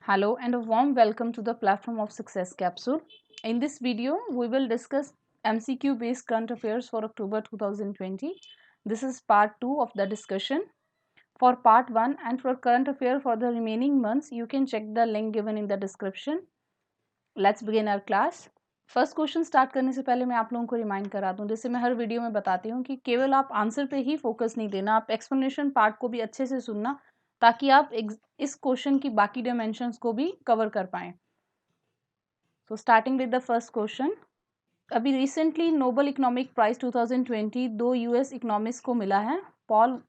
Hello and a warm welcome to the Platform of Success capsule. In this video, we will discuss MCQ based current affairs for October 2020. This is part 2 of the discussion. For part 1 and for current affair for the remaining months, you can check the link given in the description. Let's begin our class. First question start करने से पहले मैं आप लोगों को remind करा दूं, जैसे मैं हर वीडियो में बताती हूँ कि केवल आप आंसर पे ही फोकस नहीं देना, आप एक्सप्लेनेशन पार्ट को भी अच्छे से सुनना ताकि आप इस क्वेश्चन की बाकी डायमेंशंस को भी कवर कर पाएं। तो starting with the first question, अभी रिसेंटली नोबल इकोनॉमिक प्राइज 2020 दो यूएस इकोनॉमिस्ट को मिला है, पॉल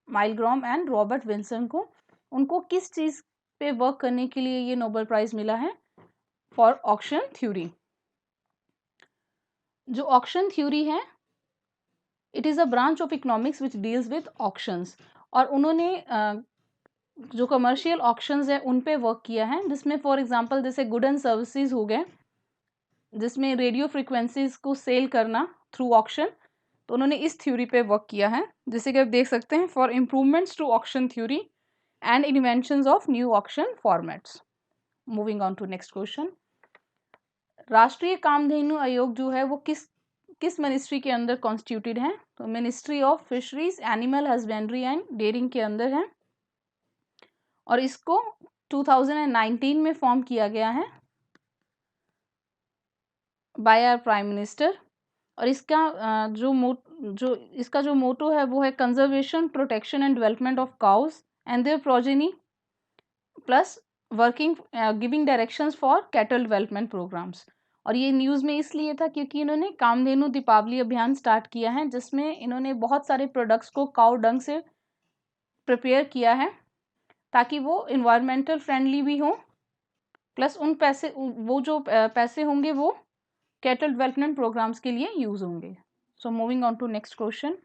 माइलग्रॉम एंड रॉबर्ट विल्सन को। उनको किस चीज़ पे वर्क करने के लिए ये नोबल प्राइज मिला है? For auction theory. जो ऑक्शन थ्योरी है, it is a branch of economics which deals with auctions, और उन्होंने जो कमर्शियल ऑक्शंस है उन पे वर्क किया है, जिसमें फॉर एग्जांपल जैसे गुड एंड सर्विसेज हो गए, जिसमें रेडियो फ्रिक्वेंसीज को सेल करना थ्रू ऑक्शन, तो उन्होंने इस थ्योरी पे वर्क किया है, जैसे कि आप देख सकते हैं, for improvements to auction theory and inventions of new auction formats. Moving on to next question, Rashtriya Kamdhenu आयोग जो है वो किस मिनिस्ट्री के अंदर कॉन्स्टिट्यूटेड है? तो ministry of fisheries, animal husbandry and dairying के अंदर है, और इसको 2019 में फॉर्म किया गया है बाय आवर प्राइम मिनिस्टर। और इसका जो मोटो है वो है conservation, protection and development of cows and their progeny, plus working giving directions for cattle development programmes. और ये न्यूज़ में इसलिए था क्योंकि इन्होंने कामधेनु दीपावली अभियान स्टार्ट किया है, जिसमें इन्होंने बहुत सारे प्रोडक्ट्स को काउ डंग से प्रिपेयर किया है ताकि वो इन्वायरमेंटल फ्रेंडली भी हो, प्लस वो जो पैसे होंगे वो कैटल डेवलपमेंट प्रोग्राम्स के लिए यूज़ होंगे। So moving on to next question,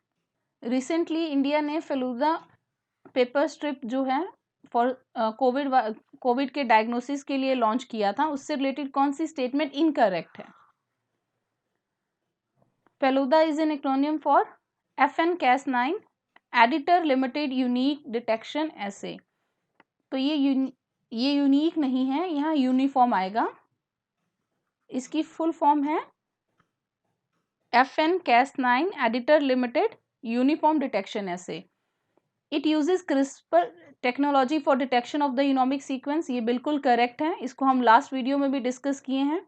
recently India ने फेलुदा पेपर स्ट्रिप जो है फॉर कोविड के डायग्नोसिस के लिए लॉन्च किया था, उससे रिलेटेड कौन सी स्टेटमेंट इनकरेक्ट है? Feluda is an acronym for FN-Cas9 editor limited unique detection assay. तो ये यूनिक नहीं है, यहाँ यूनिफॉर्म आएगा। इसकी फुल फॉर्म है FN-Cas9 editor limited uniform detection assay. It uses CRISPR technology for detection of the genomic sequence, ये बिल्कुल करेक्ट है, इसको हम लास्ट वीडियो में भी डिस्कस किए हैं।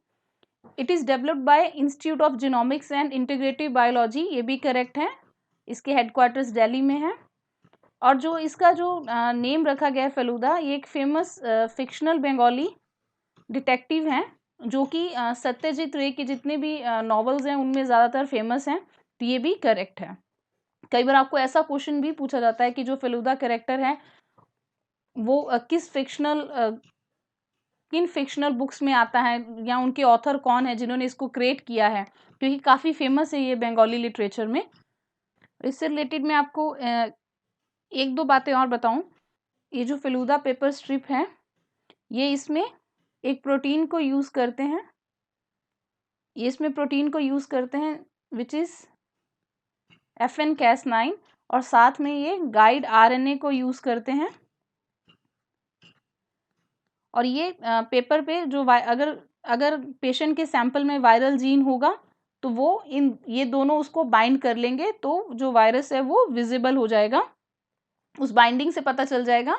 It is developed by institute of genomics and integrative biology, ये भी करेक्ट है, इसके हेडक्वार्टर्स दिल्ली में है। और जो इसका जो नेम रखा गया है फेलुदा, ये एक फेमस फिक्शनल बंगाली डिटेक्टिव हैं जो कि सत्यजीत रे के जितने भी नॉवेल्स हैं उनमें ज़्यादातर फेमस हैं, तो ये भी करेक्ट है। कई बार आपको ऐसा क्वेश्चन भी पूछा जाता है कि जो फेलुदा कैरेक्टर है वो किन फिक्शनल बुक्स में आता है, या उनके ऑथर कौन है जिन्होंने इसको क्रिएट किया है, क्योंकि काफ़ी फेमस है ये बंगाली लिटरेचर में। इससे रिलेटेड मैं आपको एक दो बातें और बताऊं। ये जो फेलुदा पेपर स्ट्रिप है, ये इसमें एक प्रोटीन को यूज़ करते हैं, विच इज़ FN-Cas9, और साथ में ये गाइड RNA को यूज़ करते हैं। और ये पेपर पे जो अगर पेशेंट के सैंपल में वायरल जीन होगा तो वो ये दोनों उसको बाइंड कर लेंगे, तो जो वायरस है वो विजिबल हो जाएगा, उस बाइंडिंग से पता चल जाएगा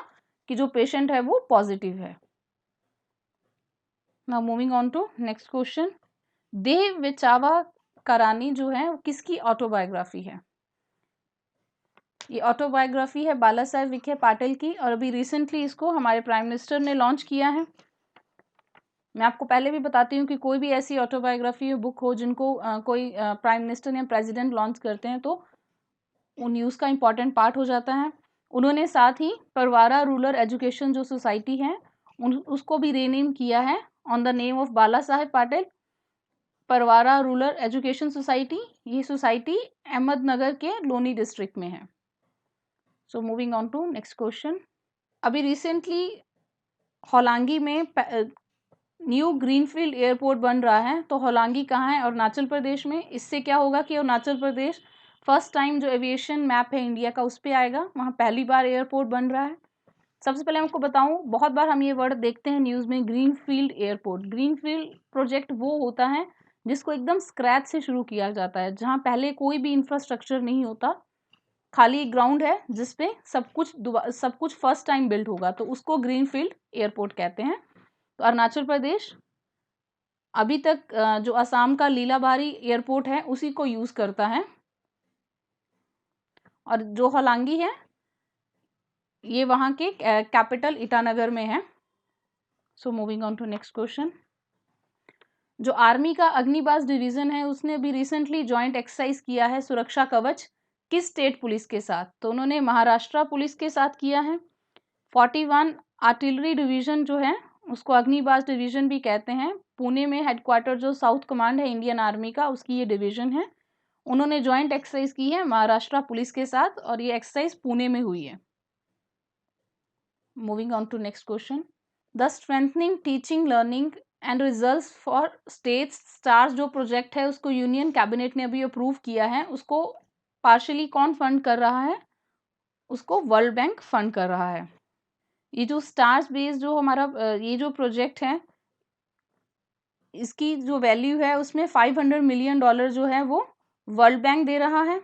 कि जो पेशेंट है वो पॉजिटिव है। Now moving on to next question, देव विचावा करानी जो है किसकी ऑटोबायोग्राफी है? ये ऑटोबायोग्राफी है बाला साहेब विखे पाटिल की, और अभी रिसेंटली इसको हमारे प्राइम मिनिस्टर ने लॉन्च किया है। मैं आपको पहले भी बताती हूँ कि कोई भी ऐसी ऑटोबायोग्राफी बुक हो जिनको कोई प्राइम मिनिस्टर या प्रेसिडेंट लॉन्च करते हैं तो वो न्यूज़ का इम्पॉर्टेंट पार्ट हो जाता है। उन्होंने साथ ही परवारा रूरल एजुकेशन जो सोसाइटी है उसको भी रीनेम किया है on the name of Balasaheb Patil, Pravara rural education society. ये सोसाइटी अहमदनगर के लोनी डिस्ट्रिक्ट में है। So moving on to next question, अभी रिसेंटली होलांगी में न्यू ग्रीनफील्ड एयरपोर्ट बन रहा है, तो होलांगी कहाँ है? अरुणाचल प्रदेश में। इससे क्या होगा कि अरुणाचल प्रदेश फर्स्ट टाइम जो एविएशन मैप है इंडिया का उस पर आएगा, वहाँ पहली बार एयरपोर्ट बन रहा है। सबसे पहले आपको बताऊं, बहुत बार हम ये वर्ड देखते हैं न्यूज़ में, ग्रीनफील्ड एयरपोर्ट। ग्रीनफील्ड प्रोजेक्ट वो होता है जिसको एकदम स्क्रैच से शुरू किया जाता है, जहां पहले कोई भी इंफ्रास्ट्रक्चर नहीं होता, खाली ग्राउंड है जिसपे सब कुछ फर्स्ट टाइम बिल्ड होगा, तो उसको ग्रीनफील्ड एयरपोर्ट कहते हैं। तो अरुणाचल प्रदेश अभी तक जो असम का लीलाबारी एयरपोर्ट है उसी को यूज करता है, और जो होलांगी है ये वहां के कैपिटल ईटानगर में है। So moving on to next question. जो आर्मी का अग्निबाज डिवीजन है उसने अभी रिसेंटली जॉइंट एक्सरसाइज किया है सुरक्षा कवच, किस स्टेट पुलिस के साथ? तो उन्होंने महाराष्ट्र पुलिस के साथ किया है। 41 आर्टिलरी डिवीजन जो है उसको अग्निबाज डिवीजन भी कहते हैं, पुणे में हेडक्वार्टर जो साउथ कमांड है इंडियन आर्मी का उसकी ये डिवीजन है। उन्होंने जॉइंट एक्सरसाइज की है महाराष्ट्र पुलिस के साथ, और ये एक्सरसाइज पुणे में हुई है। Moving on to next question. The strengthening teaching learning and results for states stars जो प्रोजेक्ट है उसको यूनियन कैबिनेट ने अभी अप्रूव किया है, उसको पार्शियली कौन फंड कर रहा है? उसको वर्ल्ड बैंक फंड कर रहा है। ये जो स्टार्स बेस्ड जो हमारा ये जो प्रोजेक्ट है इसकी जो वैल्यू है उसमें $500 मिलियन जो है वो वर्ल्ड बैंक दे रहा है,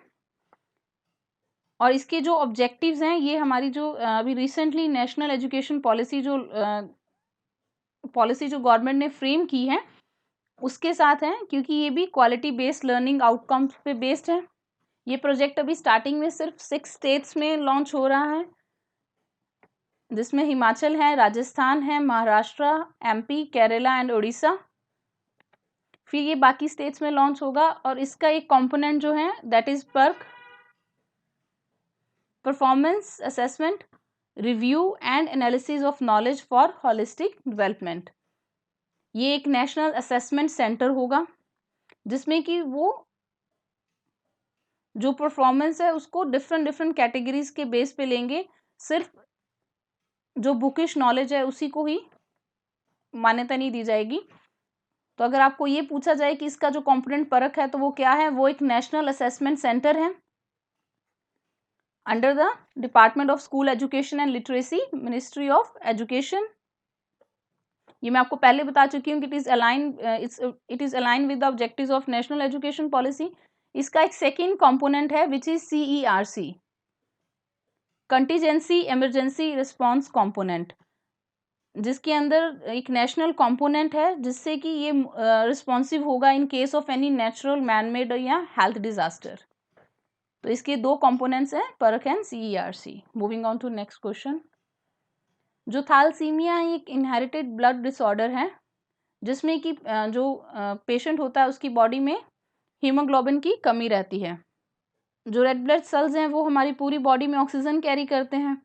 और इसके जो ऑब्जेक्टिव्स हैं ये हमारी जो अभी रिसेंटली नेशनल एजुकेशन पॉलिसी जो गवर्नमेंट ने फ्रेम की है उसके साथ है, क्योंकि ये भी क्वालिटी बेस्ड लर्निंग आउटकम्स पे बेस्ड है। ये प्रोजेक्ट अभी स्टार्टिंग में सिर्फ 6 स्टेट्स में लॉन्च हो रहा है, जिसमें हिमाचल है, राजस्थान है, महाराष्ट्र, एमपी, केरला एंड उड़ीसा। फिर ये बाकी स्टेट्स में लॉन्च होगा, और इसका एक कंपोनेंट जो है that is Parakh, performance assessment review and analysis of knowledge for holistic development. ये एक नेशनल असेसमेंट सेंटर होगा जिसमें कि वो जो परफॉर्मेंस है उसको डिफरेंट कैटेगरीज के बेस पे लेंगे, सिर्फ जो बुकिश नॉलेज है उसी को ही मान्यता नहीं दी जाएगी। तो अगर आपको ये पूछा जाए कि इसका जो कंपोनेंट परख है तो वो क्या है, वो एक नेशनल असेसमेंट सेंटर है under the department of school education and literacy, ministry of education. ये मैं आपको पहले बता चुकी हूँ कि it is align with the objectives of national education policy. इसका एक सेकेंड कंपोनेंट है which is CERC, contingency emergency response component, जिसके अंदर एक नेशनल कंपोनेंट है जिससे कि ये रिस्पॉन्सिव होगा in case of any natural manmade या हेल्थ डिजास्टर। तो इसके दो कंपोनेंट्स हैं, Parakh and CERC। Moving on to next question. जो थैलेसीमिया एक इनहेरिटेड ब्लड डिसऑर्डर है जिसमें कि जो पेशेंट होता है उसकी बॉडी में हीमोग्लोबिन की कमी रहती है। जो रेड ब्लड सेल्स हैं वो हमारी पूरी बॉडी में ऑक्सीजन कैरी करते हैं।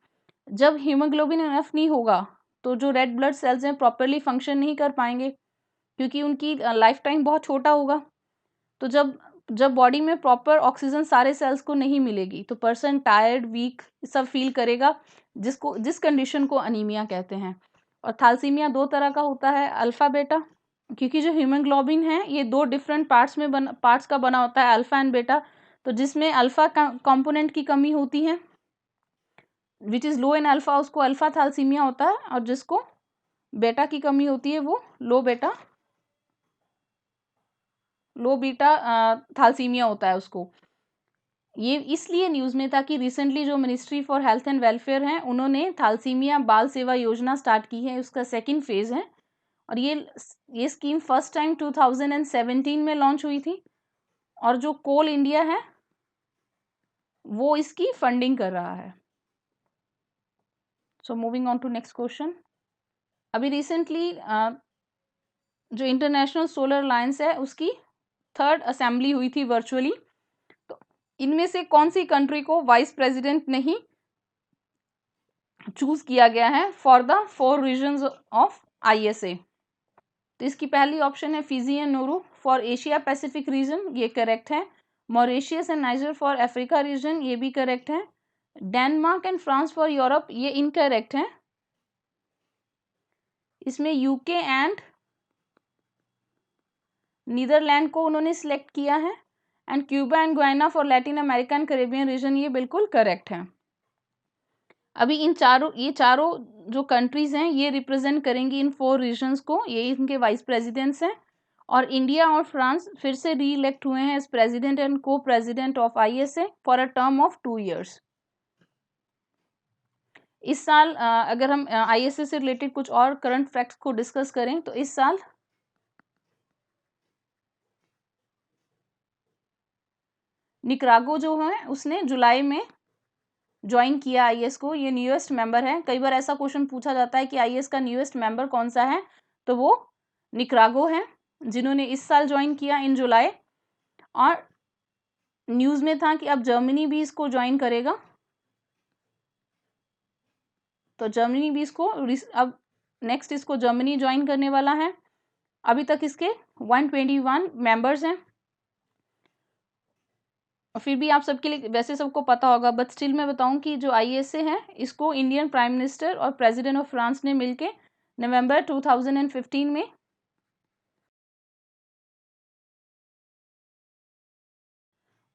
जब हीमोग्लोबिन इनफ नहीं होगा तो जो रेड ब्लड सेल्स हैं प्रॉपरली फंक्शन नहीं कर पाएंगे, क्योंकि उनकी लाइफ टाइम बहुत छोटा होगा। तो जब जब बॉडी में प्रॉपर ऑक्सीजन सारे सेल्स को नहीं मिलेगी तो पर्सन टायर्ड, वीक सब फील करेगा, जिस कंडीशन को अनीमिया कहते हैं। और थैलेसीमिया दो तरह का होता है, अल्फा बेटा, क्योंकि जो हीमोग्लोबिन है ये दो डिफरेंट पार्ट्स का बना होता है, अल्फा एंड बेटा। तो जिसमें अल्फा कंपोनेंट की कमी होती है which is low in alpha, उसको अल्फा थैलेसीमिया होता है, और जिसको बेटा की कमी होती है वो लो बीटा थैलेसीमिया होता है उसको। ये इसलिए न्यूज़ में था कि रिसेंटली जो ministry for health and welfare है उन्होंने थैलेसीमिया बाल सेवा योजना स्टार्ट की है, उसका सेकंड फेज है, और ये स्कीम फर्स्ट टाइम 2017 में लॉन्च हुई थी, और जो कोल इंडिया है वो इसकी फंडिंग कर रहा है। So moving on to next question. अभी रिसेंटली जो इंटरनेशनल सोलर अलायंस है उसकी 3rd असेंबली हुई थी वर्चुअली। तो इनमें से कौन सी कंट्री को वाइस प्रेसिडेंट नहीं चूज किया गया है for the 4 regions of ISA? तो इसकी पहली ऑप्शन है Fiji and Nauru for Asia Pacific region, ये करेक्ट है। Mauritius and Niger for Africa region, ये भी करेक्ट है। Denmark and France for Europe, ये इनकरेक्ट है। इसमें यूके एंड नीदरलैंड को उन्होंने सिलेक्ट किया है, and Cuba and Guyana for Latin America and Caribbean region, ये बिल्कुल करेक्ट है। अभी ये चारों जो कंट्रीज हैं ये रिप्रेजेंट करेंगी इन 4 रीजन्स को, ये इनके वाइस प्रेसिडेंट्स हैं। और इंडिया और फ्रांस फिर से री इलेक्ट हुए हैं एज प्रेसिडेंट एंड को president of ISA for a term of 2 years। इस साल अगर हम ISA से रिलेटेड कुछ और करंट फैक्ट्स को डिस्कस करें तो इस साल निकरागो जो है उसने जुलाई में ज्वाइन किया IS को, ये न्यूएस्ट मेंबर है। कई बार ऐसा क्वेश्चन पूछा जाता है कि IS का न्यूएस्ट मेंबर कौन सा है, तो वो निकरागो है जिन्होंने इस साल ज्वाइन किया इन जुलाई। और न्यूज़ में था कि अब जर्मनी भी इसको ज्वाइन करेगा, तो जर्मनी भी इसको अब नेक्स्ट इसको जर्मनी ज्वाइन करने वाला है। अभी तक इसके 121 मेंबर्स हैं। और फिर भी आप सबके लिए वैसे सबको पता होगा, बट स्टिल मैं बताऊं कि जो ISA है इसको इंडियन प्राइम मिनिस्टर और प्रेसिडेंट ऑफ फ्रांस ने मिलके नवंबर 2015 में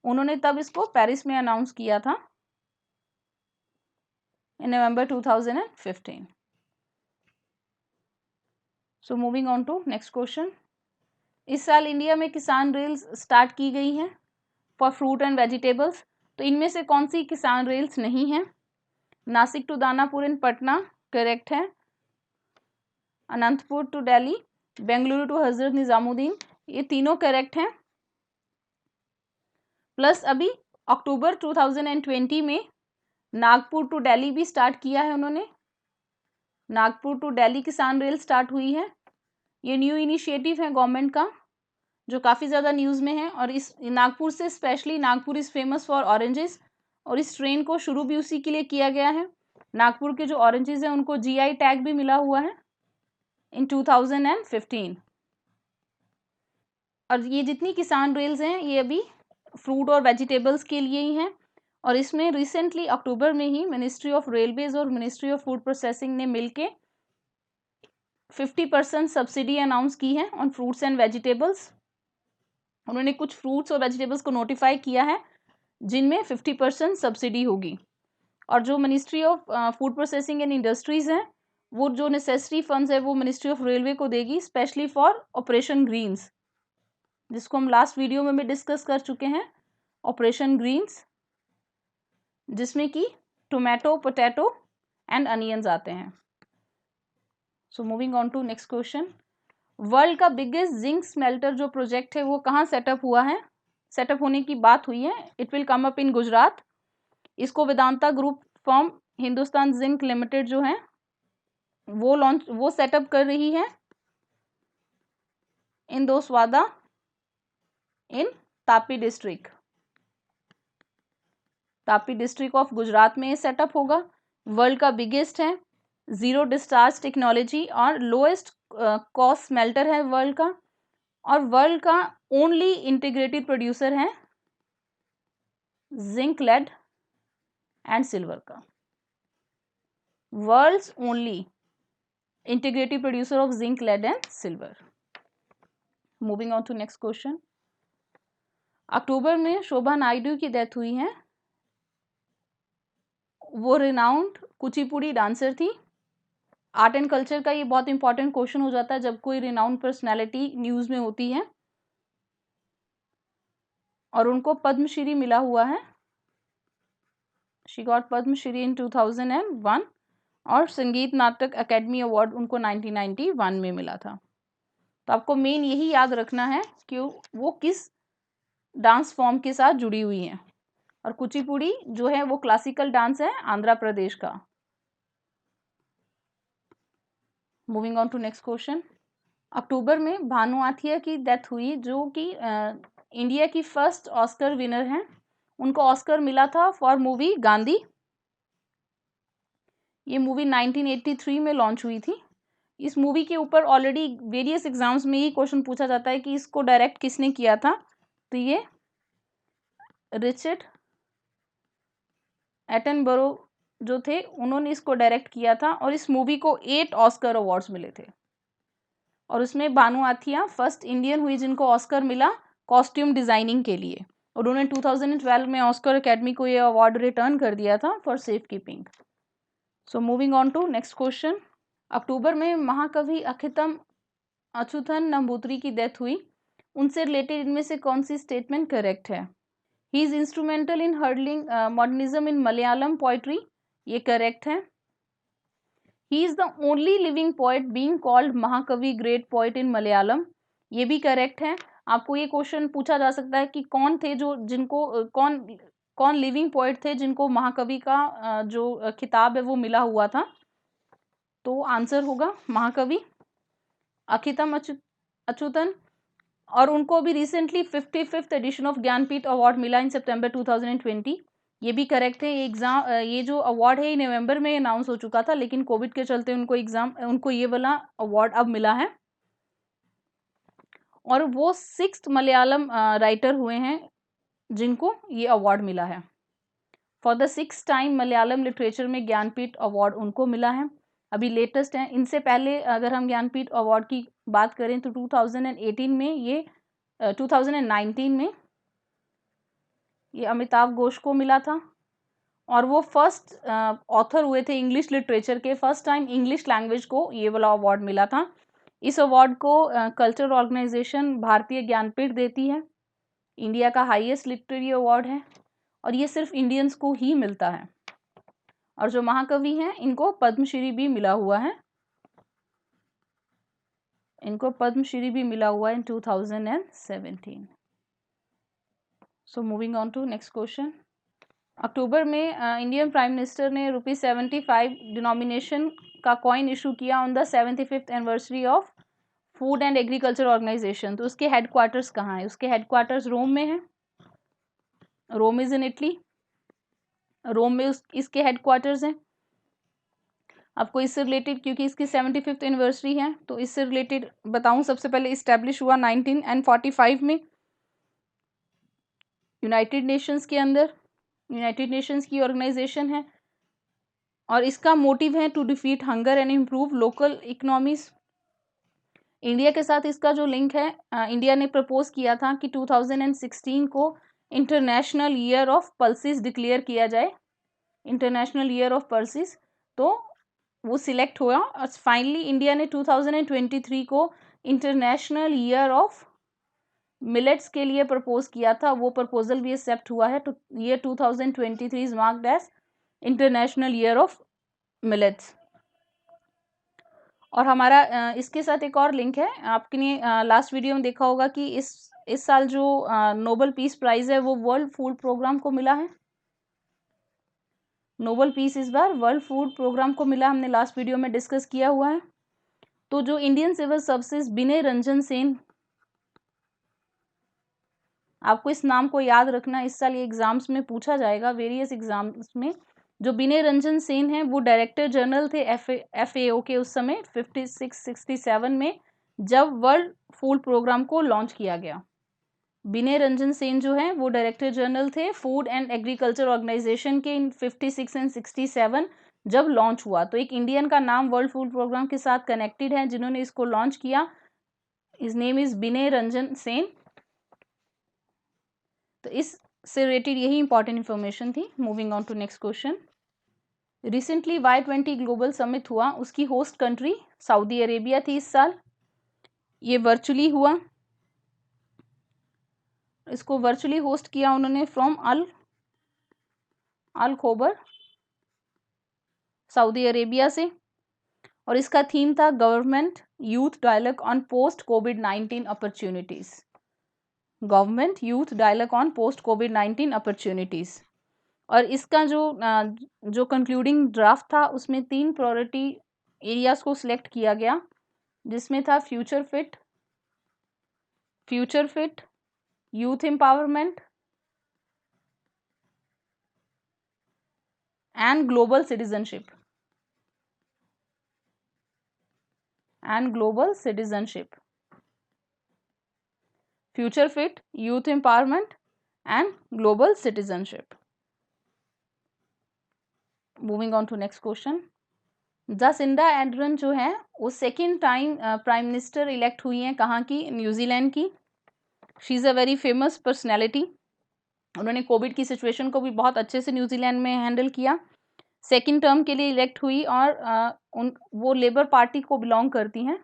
उन्होंने तब इसको पेरिस में अनाउंस किया था in November 2015। So moving on to next question. इस साल इंडिया में किसान रेल्स स्टार्ट की गई हैं फॉर फ्रूट एंड वेजिटेबल्स, तो इनमें से कौन सी किसान रेल्स नहीं हैं? Nashik to Danapur in Patna correct है, अनंतपुर टू दिल्ली, बेंगलुरु टू हजरत निजामुद्दीन, ये तीनों करेक्ट हैं। प्लस अभी अक्टूबर 2020 में नागपुर टू दिल्ली भी स्टार्ट किया है उन्होंने, नागपुर टू दिल्ली किसान रेल स्टार्ट हुई है। ये न्यू इनिशिएटिव है गवर्नमेंट का जो काफ़ी ज़्यादा न्यूज़ में है। और इस नागपुर से specially, Nagpur is famous for oranges, और इस ट्रेन को शुरू भी उसी के लिए किया गया है। नागपुर के जो ऑरेंजेस हैं उनको GI टैग भी मिला हुआ है इन 2015। और ये जितनी किसान रेल्स हैं ये अभी फ्रूट और वेजिटेबल्स के लिए ही हैं। और इसमें रिसेंटली अक्टूबर में ही मिनिस्ट्री ऑफ रेलवेज और मिनिस्ट्री ऑफ फूड प्रोसेसिंग ने मिलके 50% सब्सिडी अनाउंस की है ऑन फ्रूट्स एंड वेजिटेबल्स। उन्होंने कुछ फ्रूट्स और वेजिटेबल्स को नोटिफाई किया है जिनमें 50% सब्सिडी होगी। और जो ministry of food processing and industries हैं वो जो नेसेसरी फंड्स है वो मिनिस्ट्री ऑफ रेलवे को देगी, स्पेशली फॉर ऑपरेशन ग्रीन्स, जिसको हम लास्ट वीडियो में भी डिस्कस कर चुके हैं। ऑपरेशन ग्रीन्स जिसमें कि टोमेटो, पोटैटो एंड अनियंस आते हैं। So moving on to next question. World का बिगेस्ट जिंक स्मेल्टर जो प्रोजेक्ट है वो कहाँ सेटअप हुआ है, सेटअप होने की बात हुई है। It will come up in Gujarat. इसको Vedanta group form Hindustan zinc limited जो है वो सेटअप कर रही है in Doswada in Tapi district, Tapi district of Gujarat में ये सेटअप होगा। वर्ल्ड का बिगेस्ट है, ज़ीरो डिस्चार्ज टेक्नोलॉजी और लोएस्ट कॉस्ट स्मेल्टर है वर्ल्ड का। और वर्ल्ड का ओनली इंटीग्रेटेड प्रोड्यूसर है जिंक, लेड एंड सिल्वर का, world's only integrated producer of zinc, lead and silver. Moving on to next question. अक्टूबर में शोभा नायडू की डेथ हुई है। वो रिनाउंड कुचिपुड़ी डांसर थी। आर्ट एंड कल्चर का ये बहुत इंपॉर्टेंट क्वेश्चन हो जाता है जब कोई रिनाउंड पर्सनैलिटी न्यूज़ में होती है। और उनको पद्मश्री मिला हुआ है, शी गॉट पद्मश्री इन 2001, और संगीत नाटक अकेडमी अवार्ड उनको 1991 में मिला था। तो आपको मेन यही याद रखना है कि वो किस डांस फॉर्म के साथ जुड़ी हुई हैं। और कुचिपुड़ी जो है वो क्लासिकल डांस है आंध्र प्रदेश का। Moving on to next question. अक्टूबर में भानु आथिया की डेथ हुई जो कि इंडिया की फर्स्ट ऑस्कर विनर हैं। उनको ऑस्कर मिला था फॉर मूवी गांधी। ये मूवी 1983 में लॉन्च हुई थी। इस मूवी के ऊपर ऑलरेडी वेरियस एग्जाम्स में ये क्वेश्चन पूछा जाता है कि इसको डायरेक्ट किसने किया था, तो ये रिचर्ड एटनबरो जो थे उन्होंने इसको डायरेक्ट किया था। और इस मूवी को 8 ऑस्कर अवार्ड्स मिले थे। और उसमें भानु आथिया फर्स्ट इंडियन हुई जिनको ऑस्कर मिला कॉस्ट्यूम डिज़ाइनिंग के लिए। और उन्होंने 2012 में ऑस्कर अकेडमी को ये अवार्ड रिटर्न कर दिया था for safe keeping. So moving on to next question. अक्टूबर में महाकवि अखितम अच्युतन नंबूतरी की डेथ हुई, उनसे रिलेटेड इनमें से कौन सी स्टेटमेंट करेक्ट है? He is instrumental in heralding modernism in Malayalam poetry, ये करेक्ट है। He is the only living poet being called Mahakavi great poet in Malayalam, ये भी करेक्ट है। आपको ये क्वेश्चन पूछा जा सकता है कि कौन थे जो जिनको कौन कौन लिविंग पोएट थे जिनको महाकवि का जो खिताब है वो मिला हुआ था, तो आंसर होगा महाकवि अखितम अच्युतन। और उनको अभी recently 55th edition of Jnanpith award मिला इन सितंबर 2020, ये भी करेक्ट है। ये जो अवार्ड है नवंबर में अनाउंस हो चुका था, लेकिन कोविड के चलते उनको ये वाला अवार्ड अब मिला है। और वो 6th मलयालम राइटर हुए हैं जिनको ये अवार्ड मिला है। For the 6th time Malayalam literature में ज्ञानपीठ अवार्ड उनको मिला है, अभी लेटेस्ट है। इनसे पहले अगर हम ज्ञानपीठ अवार्ड की बात करें तो 2018 में ये 2019 में ये अमिताभ घोष को मिला था। और वो फर्स्ट ऑथर हुए थे इंग्लिश लिटरेचर के, फर्स्ट टाइम इंग्लिश लैंग्वेज को ये वाला अवार्ड मिला था। इस अवार्ड को कल्चरल ऑर्गेनाइजेशन भारतीय ज्ञानपीठ देती है, इंडिया का हाईएस्ट लिटरेरी अवार्ड है और ये सिर्फ इंडियंस को ही मिलता है। और जो महाकवि हैं इनको पद्मश्री भी मिला हुआ है, इनको पद्मश्री भी मिला हुआ है in 2017। So moving on to next question. अक्टूबर में इंडियन प्राइम मिनिस्टर ने ₹75 डिनोमिनेशन का कॉइन इशू किया on the 75th anniversary of food and agriculture organisation, तो उसके हेडक्वार्टर्स कहाँ है? उसके हेडक्वार्टर्स रोम में है, रोम इज इन इटली, रोम में इसके हेडक्वार्टर्स हैं। आपको इससे रिलेटेड, क्योंकि इसकी 75th एनिवर्सरी है, तो इससे रिलेटेड बताऊं, सबसे पहले इस्टेब्लिश हुआ 1945 में यूनाइटेड नेशंस के अंदर, यूनाइटेड नेशंस की ऑर्गेनाइजेशन है और इसका मोटिव है to defeat hunger and improve local economies. India के साथ इसका जो लिंक है, इंडिया ने प्रपोज किया था कि 2016 को international year of pulses declare किया जाए, इंटरनेशनल ईयर ऑफ पल्सिस, तो वो सिलेक्ट हुआ और फाइनली इंडिया ने 2023 को इंटरनेशनल ईयर ऑफ मिलेट्स के लिए प्रपोज किया था, वो प्रपोजल भी एक्सेप्ट हुआ है। तो ये 2023 is marked as international year of millets. और हमारा इसके साथ एक और लिंक है, आपने लास्ट वीडियो में देखा होगा कि इस साल जो नोबेल पीस प्राइज है वो वर्ल्ड फूड प्रोग्राम को मिला है। नोबेल पीस इस बार वर्ल्ड फूड प्रोग्राम को मिला, हमने लास्ट वीडियो में डिस्कस किया हुआ है। तो जो इंडियन सिविल सर्विसेज विनय रंजन सेन, आपको इस नाम को याद रखना, इस साल ये एग्जाम्स में पूछा जाएगा, वेरियस एग्जाम्स में। जो विनय रंजन सेन है वो डायरेक्टर जनरल थे FAO के उस समय 56-67 में, जब वर्ल्ड फूड प्रोग्राम को लॉन्च किया गया। विनय रंजन सेन जो है वो डायरेक्टर जनरल थे फूड एंड एग्रीकल्चर ऑर्गेनाइजेशन के इन 56 एंड 67 जब लॉन्च हुआ। तो एक इंडियन का नाम वर्ल्ड फूड प्रोग्राम के साथ कनेक्टेड है, जिन्होंने इसको लॉन्च किया, his name is Vinay Ranjan Sen. तो इससे रिलेटेड यही इंपॉर्टेंट इंफॉर्मेशन थी। Moving on to next question. Recently Y20 global summit हुआ, उसकी होस्ट कंट्री सऊदी अरेबिया थी इस साल। ये वर्चुअली हुआ, इसको वर्चुअली होस्ट किया उन्होंने फ्रॉम अल खोबर सऊदी अरेबिया से। और इसका थीम था government youth dialogue on post covid opportunities, government youth dialogue on post covid opportunities. और इसका जो कंक्लूडिंग ड्राफ्ट था उसमें 3 प्रायोरिटी एरियाज को सिलेक्ट किया गया, जिसमें था future fit, youth empowerment and global citizenship, future fit, youth empowerment and global citizenship. Moving on to next question. Jacinda Ardern जो है वो second time prime minister elect हुई हैं, कहाँ की? न्यूजीलैंड की। She is a very famous personality, उन्होंने Covid की सिचुएशन को भी बहुत अच्छे से न्यूजीलैंड में हैंडल किया। सेकंड टर्म के लिए इलेक्ट हुई और वो लेबर पार्टी को बिलोंग करती हैं।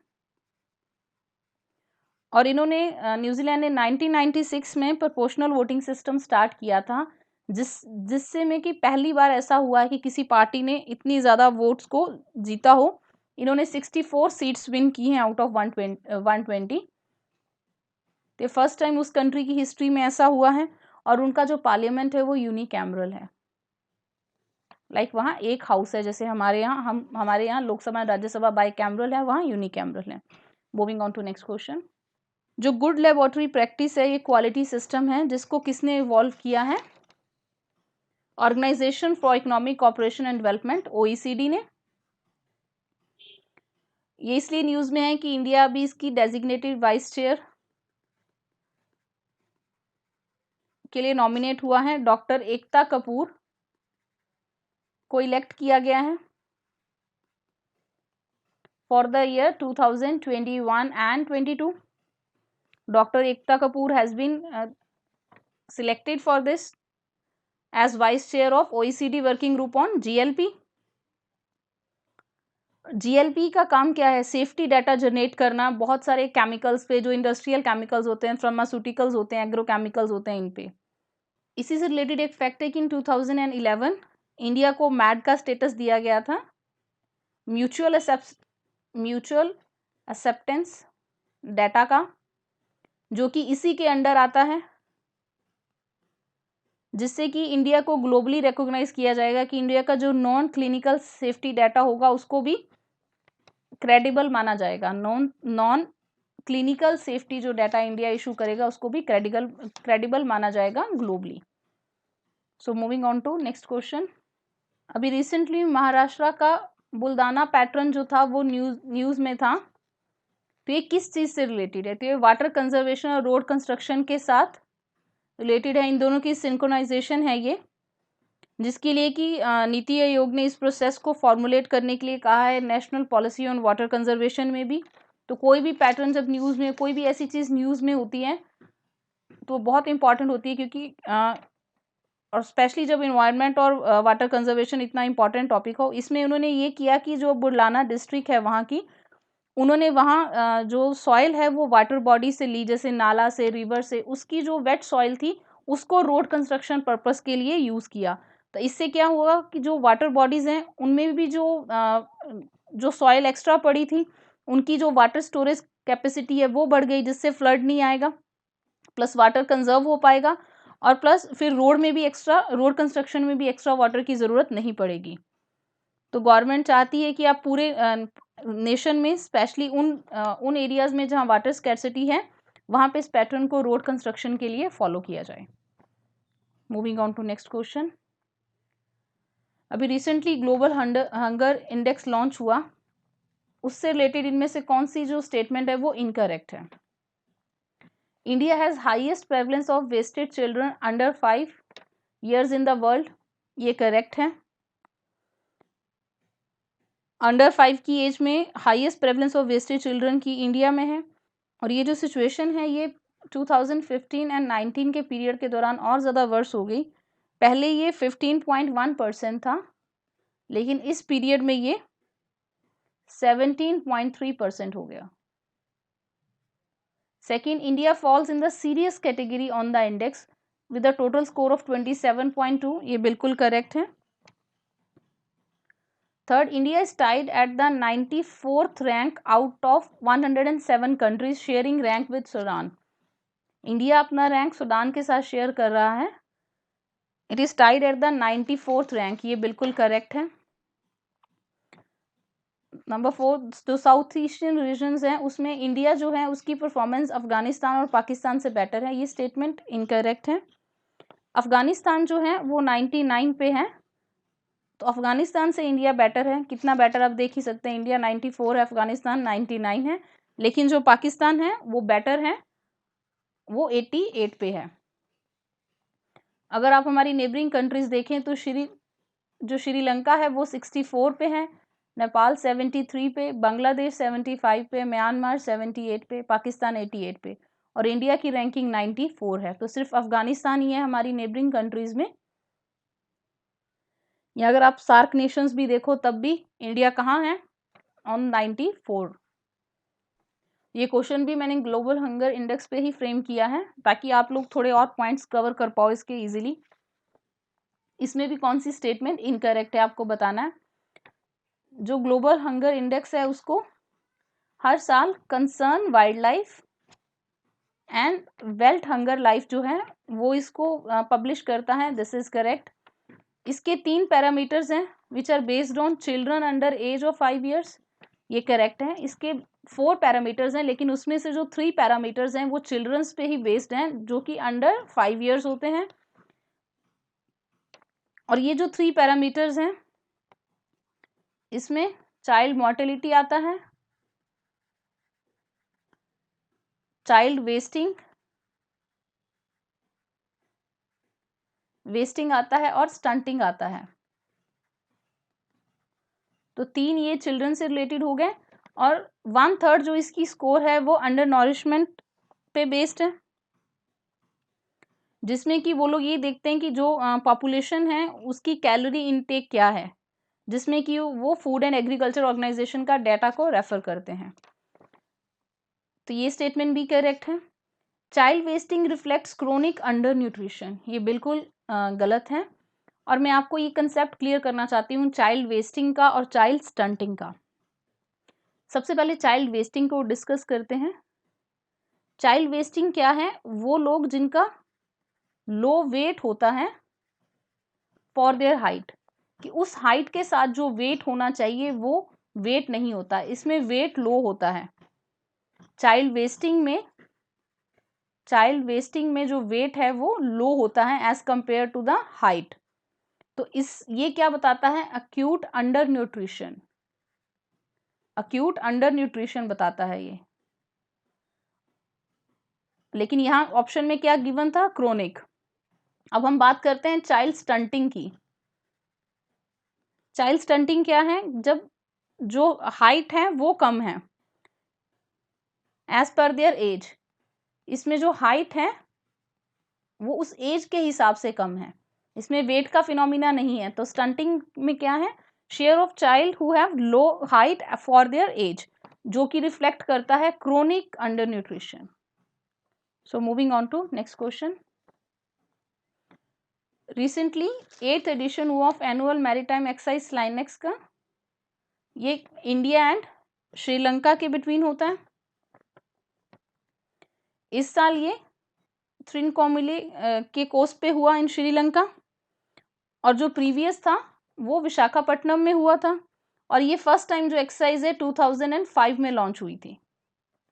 और इन्होंने न्यूजीलैंड ने 1996 में प्रोपोर्शनल वोटिंग सिस्टम स्टार्ट किया था, जिससे में कि पहली बार ऐसा हुआ है कि किसी पार्टी ने इतनी ज़्यादा वोट्स को जीता हो। इन्होंने 64 सीट्स विन की हैं आउट ऑफ 120। तो फर्स्ट टाइम उस कंट्री की हिस्ट्री में ऐसा हुआ है। और उनका जो पार्लियामेंट है वो यूनिकैमरल है। लाइक वहाँ एक हाउस है, जैसे हमारे यहाँ लोकसभा राज्यसभा बाइकैमरल है, वहाँ यूनिकैमरल है। Moving on to next question. जो गुड लेबोरेटरी प्रैक्टिस है, ये क्वालिटी सिस्टम है जिसको किसने इवॉल्व किया है? Organisation for economic cooperation and development, OECD ने। ये इसलिए न्यूज में है कि इंडिया अभी इसकी डेजिग्नेटेड वाइस चेयर के लिए नॉमिनेट हुआ है। डॉक्टर एकता कपूर को इलेक्ट किया गया है for the year 2021 and 22। Doctor Ekta Kapoor has been selected for this as vice chair of OECD working group on GLP। GLP का काम क्या है? सेफ्टी डाटा जनरेट करना बहुत सारे केमिकल्स पे, जो इंडस्ट्रियल केमिकल्स होते हैं, फार्मास्यूटिकल्स होते हैं, एग्रोकेमिकल्स होते हैं, इन पे। इसी से रिलेटेड एक फैक्ट है कि इन 2011 इंडिया को मैड का स्टेटस दिया गया था, म्यूचुअल एक्सेप्टेंस डाटा का, जो कि इसी के अंडर आता है, जिससे कि इंडिया को ग्लोबली रिकॉग्नाइज किया जाएगा कि इंडिया का जो नॉन क्लिनिकल सेफ्टी डाटा होगा उसको भी क्रेडिबल माना जाएगा। नॉन क्लिनिकल सेफ्टी जो डाटा इंडिया इशू करेगा उसको भी क्रेडिबल माना जाएगा globally. So moving on to next question. अभी रिसेंटली महाराष्ट्र का बुल्दाना पैटर्न जो था वो न्यूज में था। तो ये किस चीज से रिलेटेड है? तो ये वाटर कंजर्वेशन और रोड कंस्ट्रक्शन के साथ रिलेटेड है। इन दोनों की सिंक्रोनाइजेशन है ये, जिसके लिए कि नीति आयोग ने इस प्रोसेस को फॉर्मुलेट करने के लिए कहा है national policy on water conservation में भी। तो कोई भी पैटर्न जब न्यूज़ में, कोई भी ऐसी चीज़ न्यूज़ में होती है तो बहुत इंपॉर्टेंट होती है, क्योंकि और स्पेशली जब इन्वायरमेंट और वाटर कंजर्वेशन इतना इंपॉर्टेंट टॉपिक हो। इसमें उन्होंने ये किया कि जो बुरलाना डिस्ट्रिक्ट है वहाँ की, उन्होंने वहाँ जो सॉइल है वो वाटर बॉडी से ली, जैसे नाला से, रिवर से, उसकी जो वेट सॉइल थी उसको रोड कंस्ट्रक्शन पर्पस के लिए यूज़ किया। तो इससे क्या हुआ कि जो वाटर बॉडीज़ हैं उनमें भी जो सॉइल एक्स्ट्रा पड़ी थी, उनकी जो वाटर स्टोरेज कैपेसिटी है वो बढ़ गई, जिससे फ्लड नहीं आएगा, प्लस वाटर कंजर्व हो पाएगा, और प्लस फिर रोड कंस्ट्रक्शन में भी एक्स्ट्रा वाटर की ज़रूरत नहीं पड़ेगी। तो गवर्नमेंट चाहती है कि आप पूरे नेशन में, स्पेशली उन एरियाज़ में जहाँ वाटर स्कैर्सिटी है, वहाँ पे इस पैटर्न को रोड कंस्ट्रक्शन के लिए फॉलो किया जाए। Moving on to next question. अभी recently global hunger index launch हुआ, उससे रिलेटेड इनमें से कौन सी जो स्टेटमेंट है वो इनकरेक्ट है? India has highest prevalence of wasted children under 5 years in the world, ये करेक्ट है। अंडर 5 की एज में highest prevalence of wastage children की इंडिया में है। और ये जो सिचुएशन है ये 2015 एंड 19 के पीरियड के दौरान और ज़्यादा वर्स हो गई। पहले ये 15.1% था, लेकिन इस पीरियड में ये 17.3% हो गया। Second, India falls in the serious category on the index with a total score of 27.2, ये बिल्कुल करेक्ट है। Third, India is tied at the 94th rank out of 107 countries sharing rank with Sudan। India अपना rank Sudan के साथ share कर रहा है। It is tied at the 94th rank, ये बिल्कुल करेक्ट है। नंबर 4, जो साउथ एशियन रीजन्स हैं उसमें इंडिया जो है उसकी परफॉर्मेंस अफगानिस्तान और पाकिस्तान से बेटर है, ये स्टेटमेंट इनकरेक्ट है। अफगानिस्तान जो है वो 99 पे है, तो अफगानिस्तान से इंडिया बेटर है। कितना बेटर आप देख ही सकते हैं, इंडिया 94 है, अफगानिस्तान 99 है। लेकिन जो पाकिस्तान है वो बेटर है, वो 88 पे है। अगर आप हमारी नेबरिंग कंट्रीज देखें तो श्रीलंका है वो 64 पे है, नेपाल 73 पे, बांग्लादेश 75 पे, म्यांमार 78 पे, पाकिस्तान 88 पे, और इंडिया की रैंकिंग 94 है। तो सिर्फ अफगानिस्तान ही है हमारी नेबरिंग कंट्रीज में या अगर आप सार्क नेशंस भी देखो तब भी इंडिया कहाँ है, ऑन 94। ये क्वेश्चन भी मैंने ग्लोबल हंगर इंडेक्स पे ही फ्रेम किया है ताकि आप लोग थोड़े और पॉइंट्स कवर कर पाओ इसके इजीली। इसमें भी कौन सी स्टेटमेंट इनकरेक्ट है आपको बताना है। जो ग्लोबल हंगर इंडेक्स है उसको हर साल concern wild life and wealth hunger life जो है वो इसको पब्लिश करता है, दिस इज करेक्ट। इसके 3 पैरामीटर्स हैं which are based on children under age of 5 years, ये करेक्ट है। इसके 4 पैरामीटर्स हैं लेकिन उसमें से जो 3 पैरामीटर्स हैं वो चिल्ड्रंस पे ही बेस्ड हैं जो कि अंडर 5 ईयर्स होते हैं। और ये जो 3 पैरामीटर्स हैं इसमें चाइल्ड मॉर्टेलिटी आता है, चाइल्ड वेस्टिंग आता है और स्टंटिंग आता है। तो 3 ये चिल्ड्रन से रिलेटेड हो गए और 1/3 जो इसकी स्कोर है वो अंडर नॉरिशमेंट पे बेस्ड है, जिसमें कि वो लोग ये देखते हैं कि जो पॉपुलेशन है उसकी कैलोरी इनटेक क्या है, जिसमें कि वो फूड एंड एग्रीकल्चर ऑर्गेनाइजेशन का डाटा को रेफर करते हैं। तो ये स्टेटमेंट भी करेक्ट है। Child wasting reflects chronic under nutrition, ये बिल्कुल गलत है। और मैं आपको ये कंसेप्ट क्लियर करना चाहती हूँ चाइल्ड वेस्टिंग का और चाइल्ड स्टंटिंग का। सबसे पहले चाइल्ड वेस्टिंग को डिस्कस करते हैं। चाइल्ड वेस्टिंग क्या है, वो लोग जिनका लो वेट होता है फॉर देयर हाइट, कि उस हाइट के साथ जो वेट होना चाहिए वो वेट नहीं होता, इसमें वेट लो होता है। चाइल्ड वेस्टिंग में जो वेट है वो लो होता है as compared to the height. तो ये क्या बताता है, अक्यूट अंडर न्यूट्रिशन बताता है ये। लेकिन यहाँ ऑप्शन में क्या गिवन था, क्रोनिक। अब हम बात करते हैं चाइल्ड स्टंटिंग की। चाइल्ड स्टंटिंग क्या है, जब जो हाइट है वो कम है एज पर देयर एज, इसमें जो हाइट है वो उस एज के हिसाब से कम है, इसमें वेट का फिनोमिना नहीं है। तो स्टंटिंग में क्या है, share of child who have low height for their age, जो कि रिफ्लेक्ट करता है chronic under nutrition. So moving on to next question. Recently 8th edition हुआ of annual maritime exercise SLINEX का, ये इंडिया एंड श्रीलंका के बिटवीन होता है। इस साल ये त्रिनकोमिली के कोस्ट पे हुआ इन श्रीलंका, और जो प्रीवियस था वो विशाखापट्टनम में हुआ था। और ये फर्स्ट टाइम जो एक्सरसाइज है 2005 में लॉन्च हुई थी।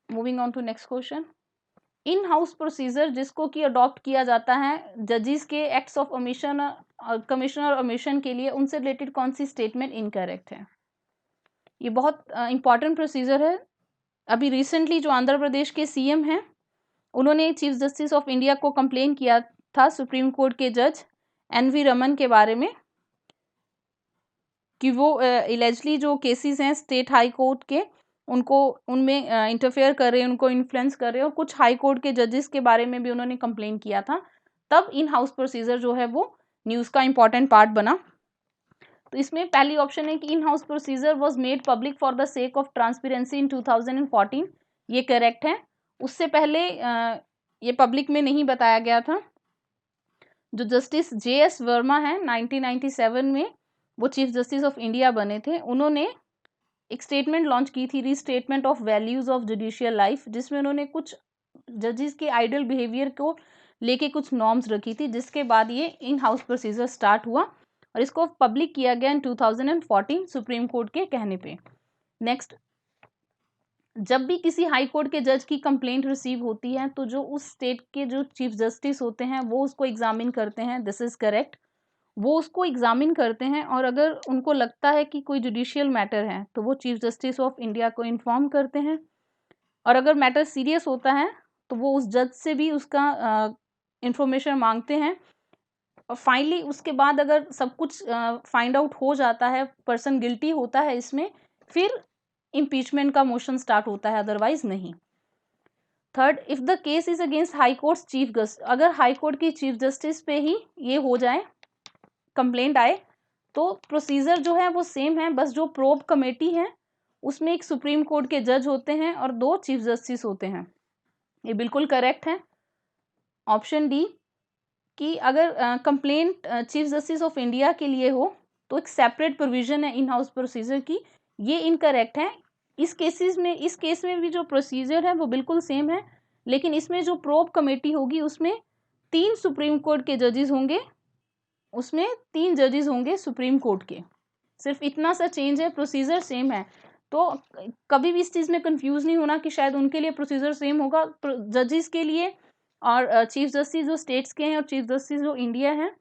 Moving on to next question. In house procedure जिसको कि अडॉप्ट किया जाता है जजेस के acts of omission, commissioner omission के लिए, उनसे रिलेटेड कौन सी स्टेटमेंट इनकरेक्ट है। ये बहुत इंपॉर्टेंट प्रोसीजर है। अभी रिसेंटली जो आंध्र प्रदेश के सीएम हैं उन्होंने चीफ जस्टिस ऑफ इंडिया को कंप्लेन किया था सुप्रीम कोर्ट के जज एनवी रमन के बारे में कि वो एलिजिडली जो केसेस हैं स्टेट हाई कोर्ट के उनको उनमें इंटरफेयर कर रहे हैं, उनको इन्फ्लुएंस कर रहे हैं, और कुछ हाई कोर्ट के जजेस के बारे में भी उन्होंने कंप्लेन किया था। तब इन हाउस प्रोसीजर जो है वो न्यूज़ का इंपॉर्टेंट पार्ट बना। तो इसमें पहली ऑप्शन है कि इन house procedure was made public for the sake of transparency in 2014, ये करेक्ट है। उससे पहले ये पब्लिक में नहीं बताया गया था। जो जस्टिस JS वर्मा है 1997 में वो चीफ जस्टिस ऑफ इंडिया बने थे, उन्होंने एक स्टेटमेंट लॉन्च की थी, restatement of values of judicial life, जिसमें उन्होंने कुछ जजेस के आइडल बिहेवियर को लेके कुछ नॉर्म्स रखी थी, जिसके बाद ये इन हाउस प्रोसीजर स्टार्ट हुआ और इसको पब्लिक किया गया इन 2014 सुप्रीम कोर्ट के कहने पे। नेक्स्ट, जब भी किसी हाई कोर्ट के जज की कंप्लेंट रिसीव होती है तो जो उस स्टेट के जो चीफ जस्टिस होते हैं वो उसको एग्जामिन करते हैं, दिस इज करेक्ट। वो उसको एग्जामिन करते हैं और अगर उनको लगता है कि कोई जुडिशियल मैटर है तो वो चीफ जस्टिस ऑफ इंडिया को इन्फॉर्म करते हैं, और अगर मैटर सीरियस होता है तो वो उस जज से भी उसका इंफॉर्मेशन मांगते हैं। और फाइनली उसके बाद अगर सब कुछ फाइंड आउट हो जाता है, पर्सन गिल्टी होता है इसमें, फिर इम्पीचमेंट का मोशन स्टार्ट होता है, अदरवाइज नहीं। Third, if the case is against high court chief justice, अगर हाई कोर्ट की चीफ जस्टिस पे ही ये हो जाए, कंप्लेंट आए, तो प्रोसीजर जो है वो सेम है, बस जो प्रोब कमेटी है उसमें एक सुप्रीम कोर्ट के जज होते हैं और 2 चीफ जस्टिस होते हैं। ये बिल्कुल करेक्ट है ऑप्शन डी कि अगर complaint chief justice of India के लिए हो तो एक सेपरेट प्रोविजन है इन हाउस प्रोसीजर की, ये इनकरेक्ट है। इस केस में भी जो प्रोसीजर है वो बिल्कुल सेम है, लेकिन इसमें जो प्रोब कमेटी होगी उसमें 3 सुप्रीम कोर्ट के जजेस होंगे, उसमें 3 जजेस होंगे सुप्रीम कोर्ट के, सिर्फ इतना सा चेंज है, प्रोसीजर सेम है। तो कभी भी इस चीज़ में कंफ्यूज नहीं होना कि शायद उनके लिए प्रोसीजर सेम होगा, जजेस के लिए और चीफ जस्टिस जो स्टेट्स के हैं और चीफ जस्टिस जो इंडिया है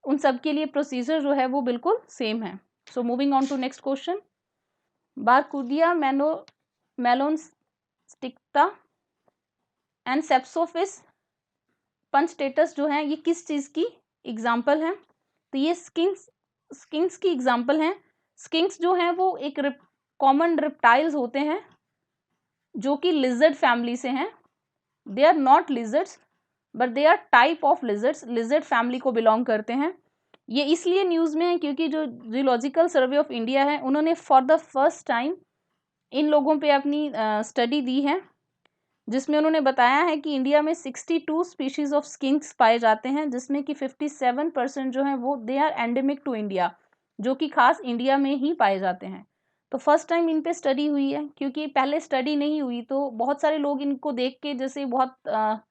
उन सब के लिए प्रोसीजर जो है वो बिल्कुल सेम है। So moving on to next question, Barkudia melanosticta and Sepsophis punctatus जो है ये किस चीज़ की एग्जाम्पल है? तो ये स्किंक्स की एग्जाम्पल हैं। स्किंक्स जो हैं वो एक कॉमन रिप्टाइल्स होते हैं जो कि लिजर्ड फैमिली से हैं। They are not lizards but they are type of lizards, lizard family को बिलोंग करते हैं। ये इसलिए न्यूज़ में है क्योंकि जो जियोलॉजिकल सर्वे ऑफ इंडिया है उन्होंने for the first time in लोगों पे अपनी स्टडी दी है, जिसमें उन्होंने बताया है कि इंडिया में 62 स्पीशीज ऑफ स्किंक्स पाए जाते हैं, जिसमें कि 57% जो हैं वो they are endemic to India, जो कि खास इंडिया में ही पाए जाते हैं। तो फर्स्ट टाइम इन पे स्टडी हुई है, क्योंकि पहले स्टडी नहीं हुई तो बहुत सारे लोग इनको देख के जैसे बहुत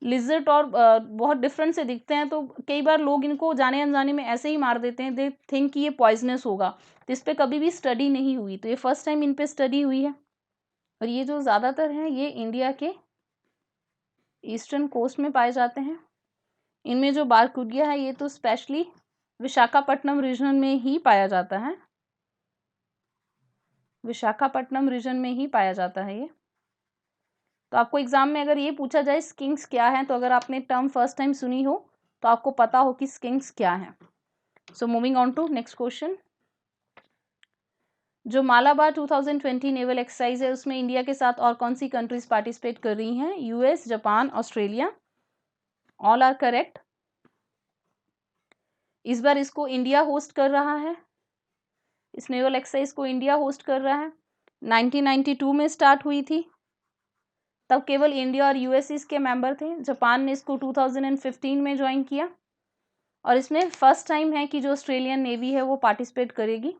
लिजर्ट और बहुत डिफरेंट से दिखते हैं, तो कई बार लोग इनको जाने अनजाने में ऐसे ही मार देते हैं, दे थिंक कि ये पॉइजनस होगा, तो इस पर कभी भी स्टडी नहीं हुई, तो ये फर्स्ट टाइम इन पे स्टडी हुई है। और ये जो ज़्यादातर हैं ये इंडिया के ईस्टर्न कोस्ट में पाए जाते हैं। इनमें जो बारकुडिया है ये तो स्पेशली विशाखापट्टनम रीजन में ही पाया जाता है, विशाखापट्टनम रीजन में ही पाया जाता है ये। तो आपको एग्जाम में अगर ये पूछा जाए स्किंक्स क्या है, तो अगर आपने टर्म फर्स्ट टाइम सुनी हो तो आपको पता हो कि स्किंक्स क्या है। So moving on to next question, जो मालाबार 2020 नेवल एक्सरसाइज है उसमें इंडिया के साथ और कौन सी कंट्रीज पार्टिसिपेट कर रही हैं? US, Japan, Australia, all are correct. इस बार इसको इंडिया होस्ट कर रहा है, इस नेवल एक्सरसाइज को इंडिया होस्ट कर रहा है। 1992 में स्टार्ट हुई थी, तब केवल इंडिया और यूएस इसके मेंबर थे। जापान ने इसको 2015 में ज्वाइन किया, और इसमें फर्स्ट टाइम है कि जो ऑस्ट्रेलियन नेवी है वो पार्टिसिपेट करेगी।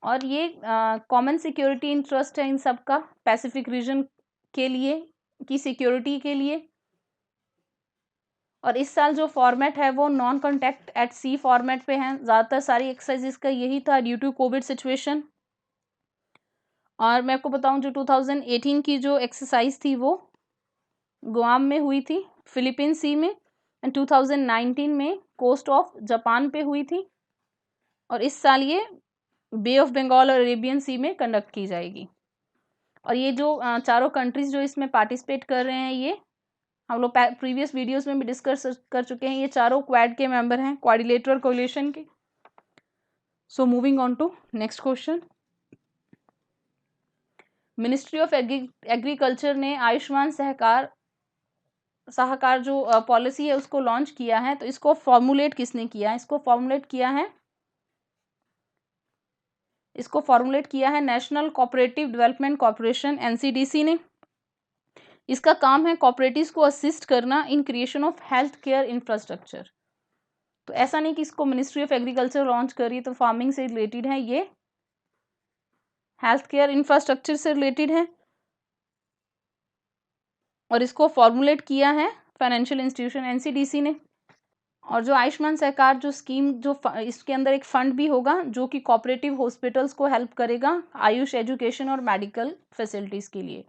और ये कॉमन सिक्योरिटी इंटरेस्ट है इन सब का, पैसिफिक रीजन के लिए की सिक्योरिटी के लिए। और इस साल जो फॉर्मेट है वो non contact at sea format पे है, ज़्यादातर सारी एक्सरसाइजेस का यही था ड्यू टू कोविड सिचुएशन। और मैं आपको बताऊं जो 2018 की जो एक्सरसाइज थी वो गुआम में हुई थी, फिलीपीन सी में, एंड 2019 में कोस्ट ऑफ जापान पे हुई थी, और इस साल ये बे ऑफ बंगाल और अरेबियन सी में कंडक्ट की जाएगी। और ये जो चारों कंट्रीज जो इसमें पार्टिसिपेट कर रहे हैं ये हम लोग प्रीवियस वीडियोस में भी डिस्कस कर चुके हैं, ये चारों क्वाड के मेंबर हैं, क्वाड्रिलेटरल कोलिशन के। So moving on to next question, ministry of agriculture ने आयुष्मान सहकार जो पॉलिसी है उसको लॉन्च किया है, तो इसको फॉर्मुलेट किसने किया है? इसको फॉर्मुलेट किया है national cooperative development corporation, NCDC ने। इसका काम है कोऑपरेटिव्स को असिस्ट करना in creation of health care infrastructure. तो ऐसा नहीं कि इसको मिनिस्ट्री ऑफ एग्रीकल्चर लॉन्च करी तो फार्मिंग से रिलेटेड है, ये हेल्थ केयर इंफ्रास्ट्रक्चर से रिलेटेड है, और इसको फॉर्मुलेट किया है फाइनेंशियल इंस्टीट्यूशन एनसीडीसी ने। और जो आयुष्मान सहकार जो स्कीम जो इसके अंदर एक फंड भी होगा जो कि कोऑपरेटिव हॉस्पिटल्स को हेल्प करेगा आयुष एजुकेशन और मेडिकल फैसिलिटीज़ के लिए।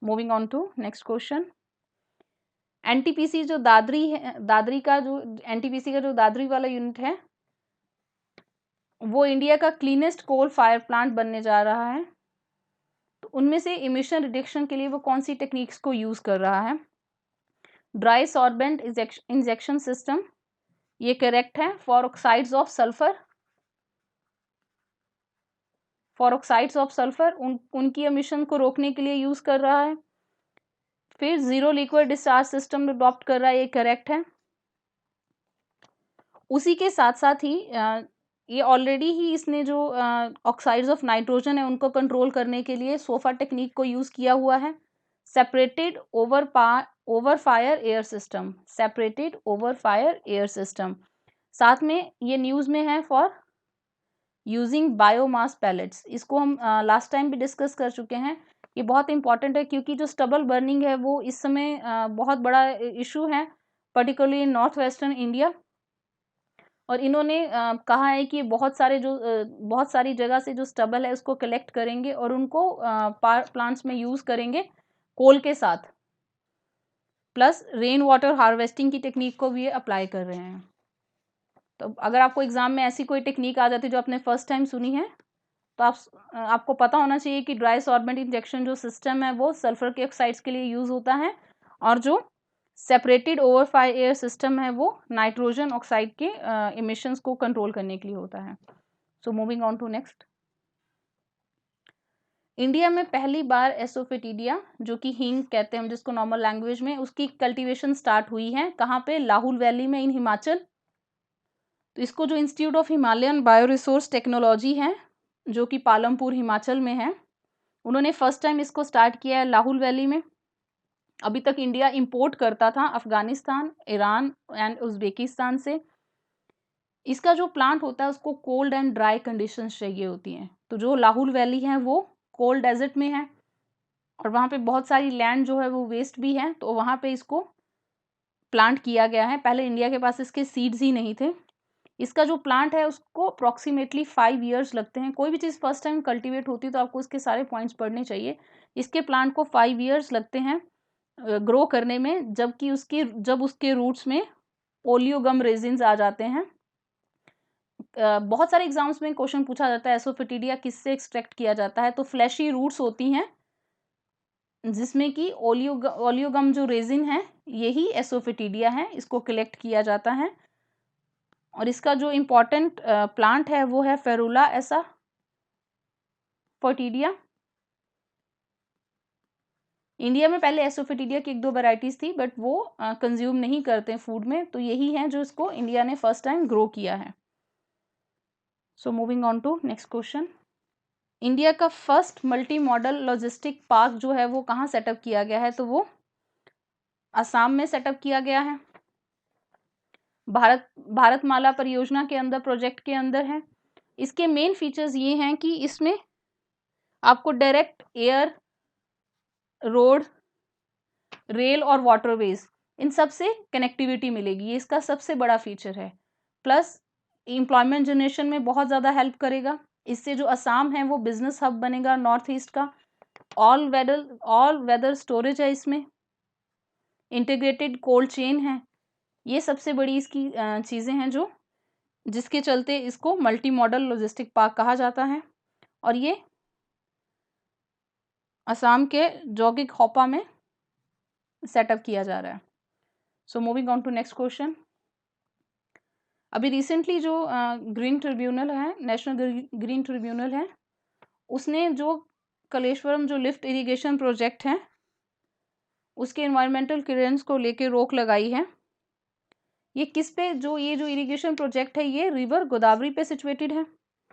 Moving on to next question, NTPC जो दादरी का जो एनटीपीसी का जो दादरी वाला यूनिट है वो इंडिया का क्लीनेस्ट कोल फायर प्लांट बनने जा रहा है। तो उनमें से इमिशन रिडक्शन के लिए वो कौन सी टेक्निक्स को यूज़ कर रहा है? ड्राई सॉर्बेंट इंजेक्शन सिस्टम, ये करेक्ट है। फॉर ऑक्साइड्स ऑफ सल्फर उनकी एमिशन को रोकने के लिए यूज़ कर रहा है। फिर zero liquid discharge system adopt कर रहा है, ये करेक्ट है। उसी के साथ साथ ही ये ऑलरेडी ही इसने जो ऑक्साइड्स ऑफ नाइट्रोजन है उनको कंट्रोल करने के लिए सोफा टेक्निक को यूज़ किया हुआ है। Separated over fire air system, separated over fire air system. साथ में ये न्यूज़ में है फॉर यूजिंग बायोमास पैलेट्स। इसको हम लास्ट टाइम भी डिस्कस कर चुके हैं। ये बहुत इंपॉर्टेंट है क्योंकि जो स्टबल बर्निंग है वो इस समय बहुत बड़ा इशू है, particularly in north western India. और इन्होंने कहा है कि बहुत सारी जगह से जो स्टबल है उसको कलेक्ट करेंगे और उनको प्लांट्स में यूज़ करेंगे कोल के साथ, प्लस रेन वाटर हार्वेस्टिंग की टेक्निक को भी ये अप्लाई कर रहे हैं। तो अगर आपको एग्जाम में ऐसी कोई टेक्निक आ जाती है जो आपने फर्स्ट टाइम सुनी है, तो आपको पता होना चाहिए कि ड्राई सॉर्बेंट इंजेक्शन जो सिस्टम है वो सल्फर के ऑक्साइड्स के लिए यूज़ होता है, और जो separated over fire air system है वो नाइट्रोजन ऑक्साइड के इमिशंस को कंट्रोल करने के लिए होता है। So moving on to next. India में पहली बार एसोफिटिडिया, जो कि हींग कहते हैं हम जिसको नॉर्मल लैंग्वेज में, उसकी कल्टीवेशन स्टार्ट हुई है कहाँ पे? लाहौल वैली में, इन हिमाचल। तो इसको जो institute of Himalayan bio resource technology है जो कि पालमपुर हिमाचल में है, उन्होंने फर्स्ट टाइम इसको स्टार्ट किया है लाहौल वैली में। अभी तक इंडिया इंपोर्ट करता था अफगानिस्तान, ईरान एंड उज्बेकिस्तान से। इसका जो प्लांट होता है उसको कोल्ड एंड ड्राई कंडीशंस चाहिए होती हैं। तो जो लाहौल वैली है वो कोल्ड डेजर्ट में है और वहाँ पे बहुत सारी लैंड जो है वो वेस्ट भी है, तो वहाँ पे इसको प्लांट किया गया है। पहले इंडिया के पास इसके सीड्स ही नहीं थे। इसका जो प्लांट है उसको अप्रॉक्सीमेटली 5 ईयर्स लगते हैं। कोई भी चीज़ फर्स्ट टाइम कल्टीवेट होती है तो आपको इसके सारे पॉइंट्स पढ़ने चाहिए। इसके प्लांट को 5 ईयर्स लगते हैं ग्रो करने में, जबकि जब उसके रूट्स में ओलियोगम रेजिन्स आ जाते हैं। बहुत सारे एग्जाम्स में क्वेश्चन पूछा जाता है एसोफिटिडिया किससे एक्सट्रैक्ट किया जाता है, तो फ्लैशी रूट्स होती हैं जिसमें कि ओलियोगम जो रेजिन है यही एसोफिटिडिया है, इसको कलेक्ट किया जाता है। और इसका जो इम्पोर्टेंट प्लांट है वो है फेरुला एसा फोर्टिडिया। इंडिया में पहले एसोफिटिडिया की 1-2 वैरायटीज थी बट वो कंज्यूम नहीं करते फूड में, तो यही है जो इसको इंडिया ने फर्स्ट टाइम ग्रो किया है। So moving on to next question. India का first multi modal logistic park जो है वो कहाँ सेटअप किया गया है, तो वो असम में सेटअप किया गया है। भारतमाला परियोजना के अंदर, प्रोजेक्ट के अंदर है। इसके मेन फीचर्स ये हैं कि इसमें आपको डायरेक्ट एयर, रोड, रेल और वाटरवेज इन सब से कनेक्टिविटी मिलेगी, ये इसका सबसे बड़ा फीचर है। प्लस एम्प्लॉयमेंट जनरेशन में बहुत ज़्यादा हेल्प करेगा। इससे जो असम है वो बिजनेस हब बनेगा नॉर्थ ईस्ट का। ऑल वेदर स्टोरेज है इसमें, इंटीग्रेटेड कोल्ड चेन है। ये सबसे बड़ी इसकी चीज़ें हैं जो जिसके चलते इसको मल्टी मॉडल लॉजिस्टिक पार्क कहा जाता है। और ये असम के जोगिघोपा में सेटअप किया जा रहा है। So moving on to next question. अभी रिसेंटली जो ग्रीन ट्रिब्यूनल है, नेशनल ग्रीन ट्रिब्यूनल है, उसने जो कलेश्वरम जो लिफ्ट इरिगेशन प्रोजेक्ट है उसके इन्वायरमेंटल क्लियरेंस को लेके रोक लगाई है। ये किस पे, ये जो इरिगेशन प्रोजेक्ट है ये रिवर गोदावरी पे सिचुएटेड है।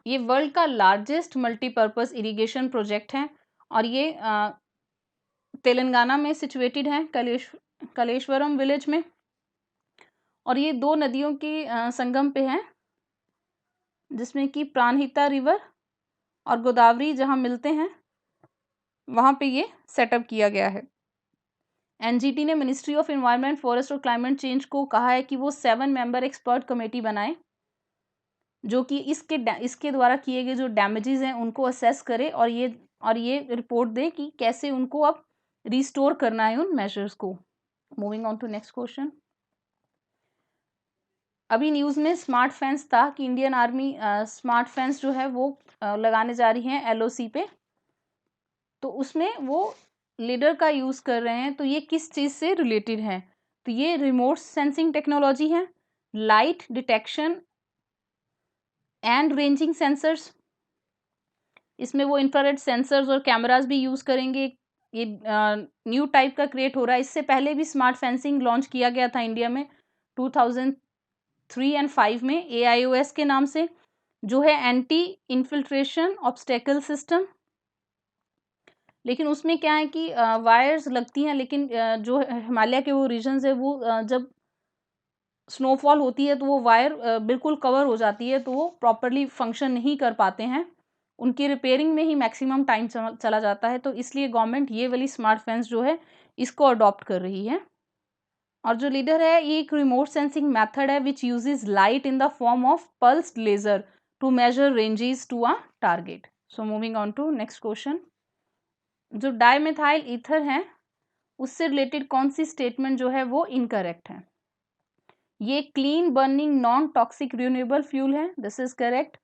ये वर्ल्ड का लार्जेस्ट मल्टीपर्पज इरिगेशन प्रोजेक्ट है और ये तेलंगाना में सिचुएटेड है, कलेश्वरम विलेज में। और ये 2 नदियों के संगम पे है जिसमें कि प्राणहिता रिवर और गोदावरी जहाँ मिलते हैं वहाँ पे ये सेटअप किया गया है। एनजीटी ने मिनिस्ट्री ऑफ एनवायरनमेंट, फॉरेस्ट और क्लाइमेट चेंज को कहा है कि वो 7 मेंबर एक्सपर्ट कमेटी बनाए जो कि इसके द्वारा किए गए जो डैमेजेस हैं उनको असेस करे और ये रिपोर्ट दे कि कैसे उनको अब रिस्टोर करना है उन मेजर्स को। Moving on to next question. अभी न्यूज़ में स्मार्ट फेंस था कि इंडियन आर्मी स्मार्ट फेंस जो है वो लगाने जा रही है एलओसी पे, तो उसमें वो लीडर का यूज़ कर रहे हैं। तो ये किस चीज़ से रिलेटेड है, तो ये रिमोट सेंसिंग टेक्नोलॉजी है, light detection and ranging sensors. इसमें वो इंफ्रारेड सेंसर्स और कैमरास भी यूज़ करेंगे। ये न्यू टाइप का क्रिएट हो रहा है। इससे पहले भी स्मार्ट फेंसिंग लॉन्च किया गया था इंडिया में 2013 3 एंड 5 में AIOS के नाम से, जो है एंटी इन्फिल्ट्रेशन ऑब्स्टेकल सिस्टम। लेकिन उसमें क्या है कि वायर्स लगती हैं, लेकिन जो हिमालय के वो रीजन्स है वो जब स्नोफॉल होती है तो वो वायर बिल्कुल कवर हो जाती है, तो वो प्रॉपरली फंक्शन नहीं कर पाते हैं, उनकी रिपेयरिंग में ही मैक्सिमम टाइम चला जाता है। तो इसलिए गवर्नमेंट ये वाली स्मार्ट फेंस जो है इसको अडॉप्ट कर रही है। और जो लीडर है ये एक रिमोट सेंसिंग मेथड है which uses light in the form of pulsed laser to measure ranges to a target. So moving on to next question. जो डाइमेथाइल ईथर है उससे रिलेटेड कौन सी स्टेटमेंट जो है वो इनकरेक्ट है? ये clean burning non toxic renewable fuel है, दिस इज करेक्ट।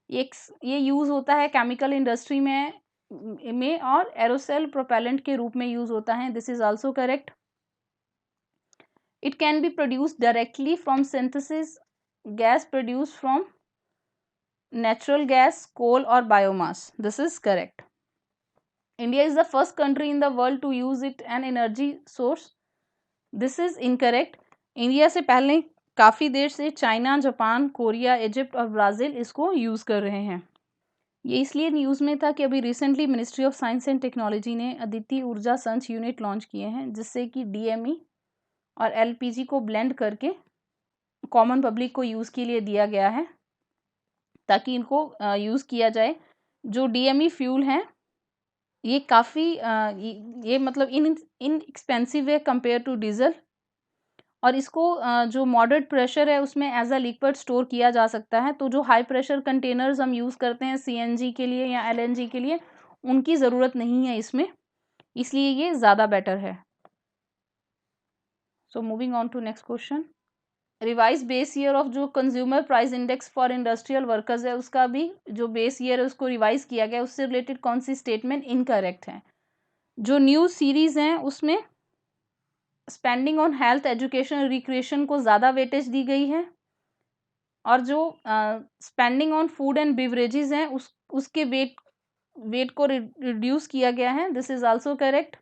ये यूज होता है केमिकल इंडस्ट्री में और एरोसेल प्रोपेलेंट के रूप में यूज होता है, this is also correct. It can be produced directly from synthesis gas produced from natural gas, coal और biomass, this is correct. India is the first country in the world to use it an energy source, this is incorrect. India से पहले काफ़ी देर से China, Japan, Korea, Egypt और Brazil इसको use कर रहे हैं। ये इसलिए न्यूज़ में था कि अभी recently ministry of science and technology ने अदिति ऊर्जा संच यूनिट लॉन्च किए हैं, जिससे कि DME और LPG को ब्लेंड करके कॉमन पब्लिक को यूज़ के लिए दिया गया है, ताकि इनको यूज़ किया जाए। जो DME फ्यूल हैं ये काफ़ी ये मतलब इनएक्सपेंसिव है कंपेयर टू डीजल, और इसको जो मॉडरेट प्रेशर है उसमें एज अ लिक्विड स्टोर किया जा सकता है। तो जो हाई प्रेशर कंटेनर्स हम यूज़ करते हैं CNG के लिए या LNG के लिए, उनकी ज़रूरत नहीं है इसमें, इसलिए ये ज़्यादा बेटर है। So moving on to next question. Revise base year of जो consumer price index for industrial workers है उसका भी जो बेस ईयर है उसको रिवाइज किया गया, उससे रिलेटेड कौन सी स्टेटमेंट इनकरेक्ट है? जो न्यूज़ सीरीज़ हैं उसमें spending on health, education, recreation को ज़्यादा वेटेज दी गई है, और जो spending on food and beverages हैं उसके वेट को रिड्यूस किया गया है, दिस इज आल्सो करेक्ट।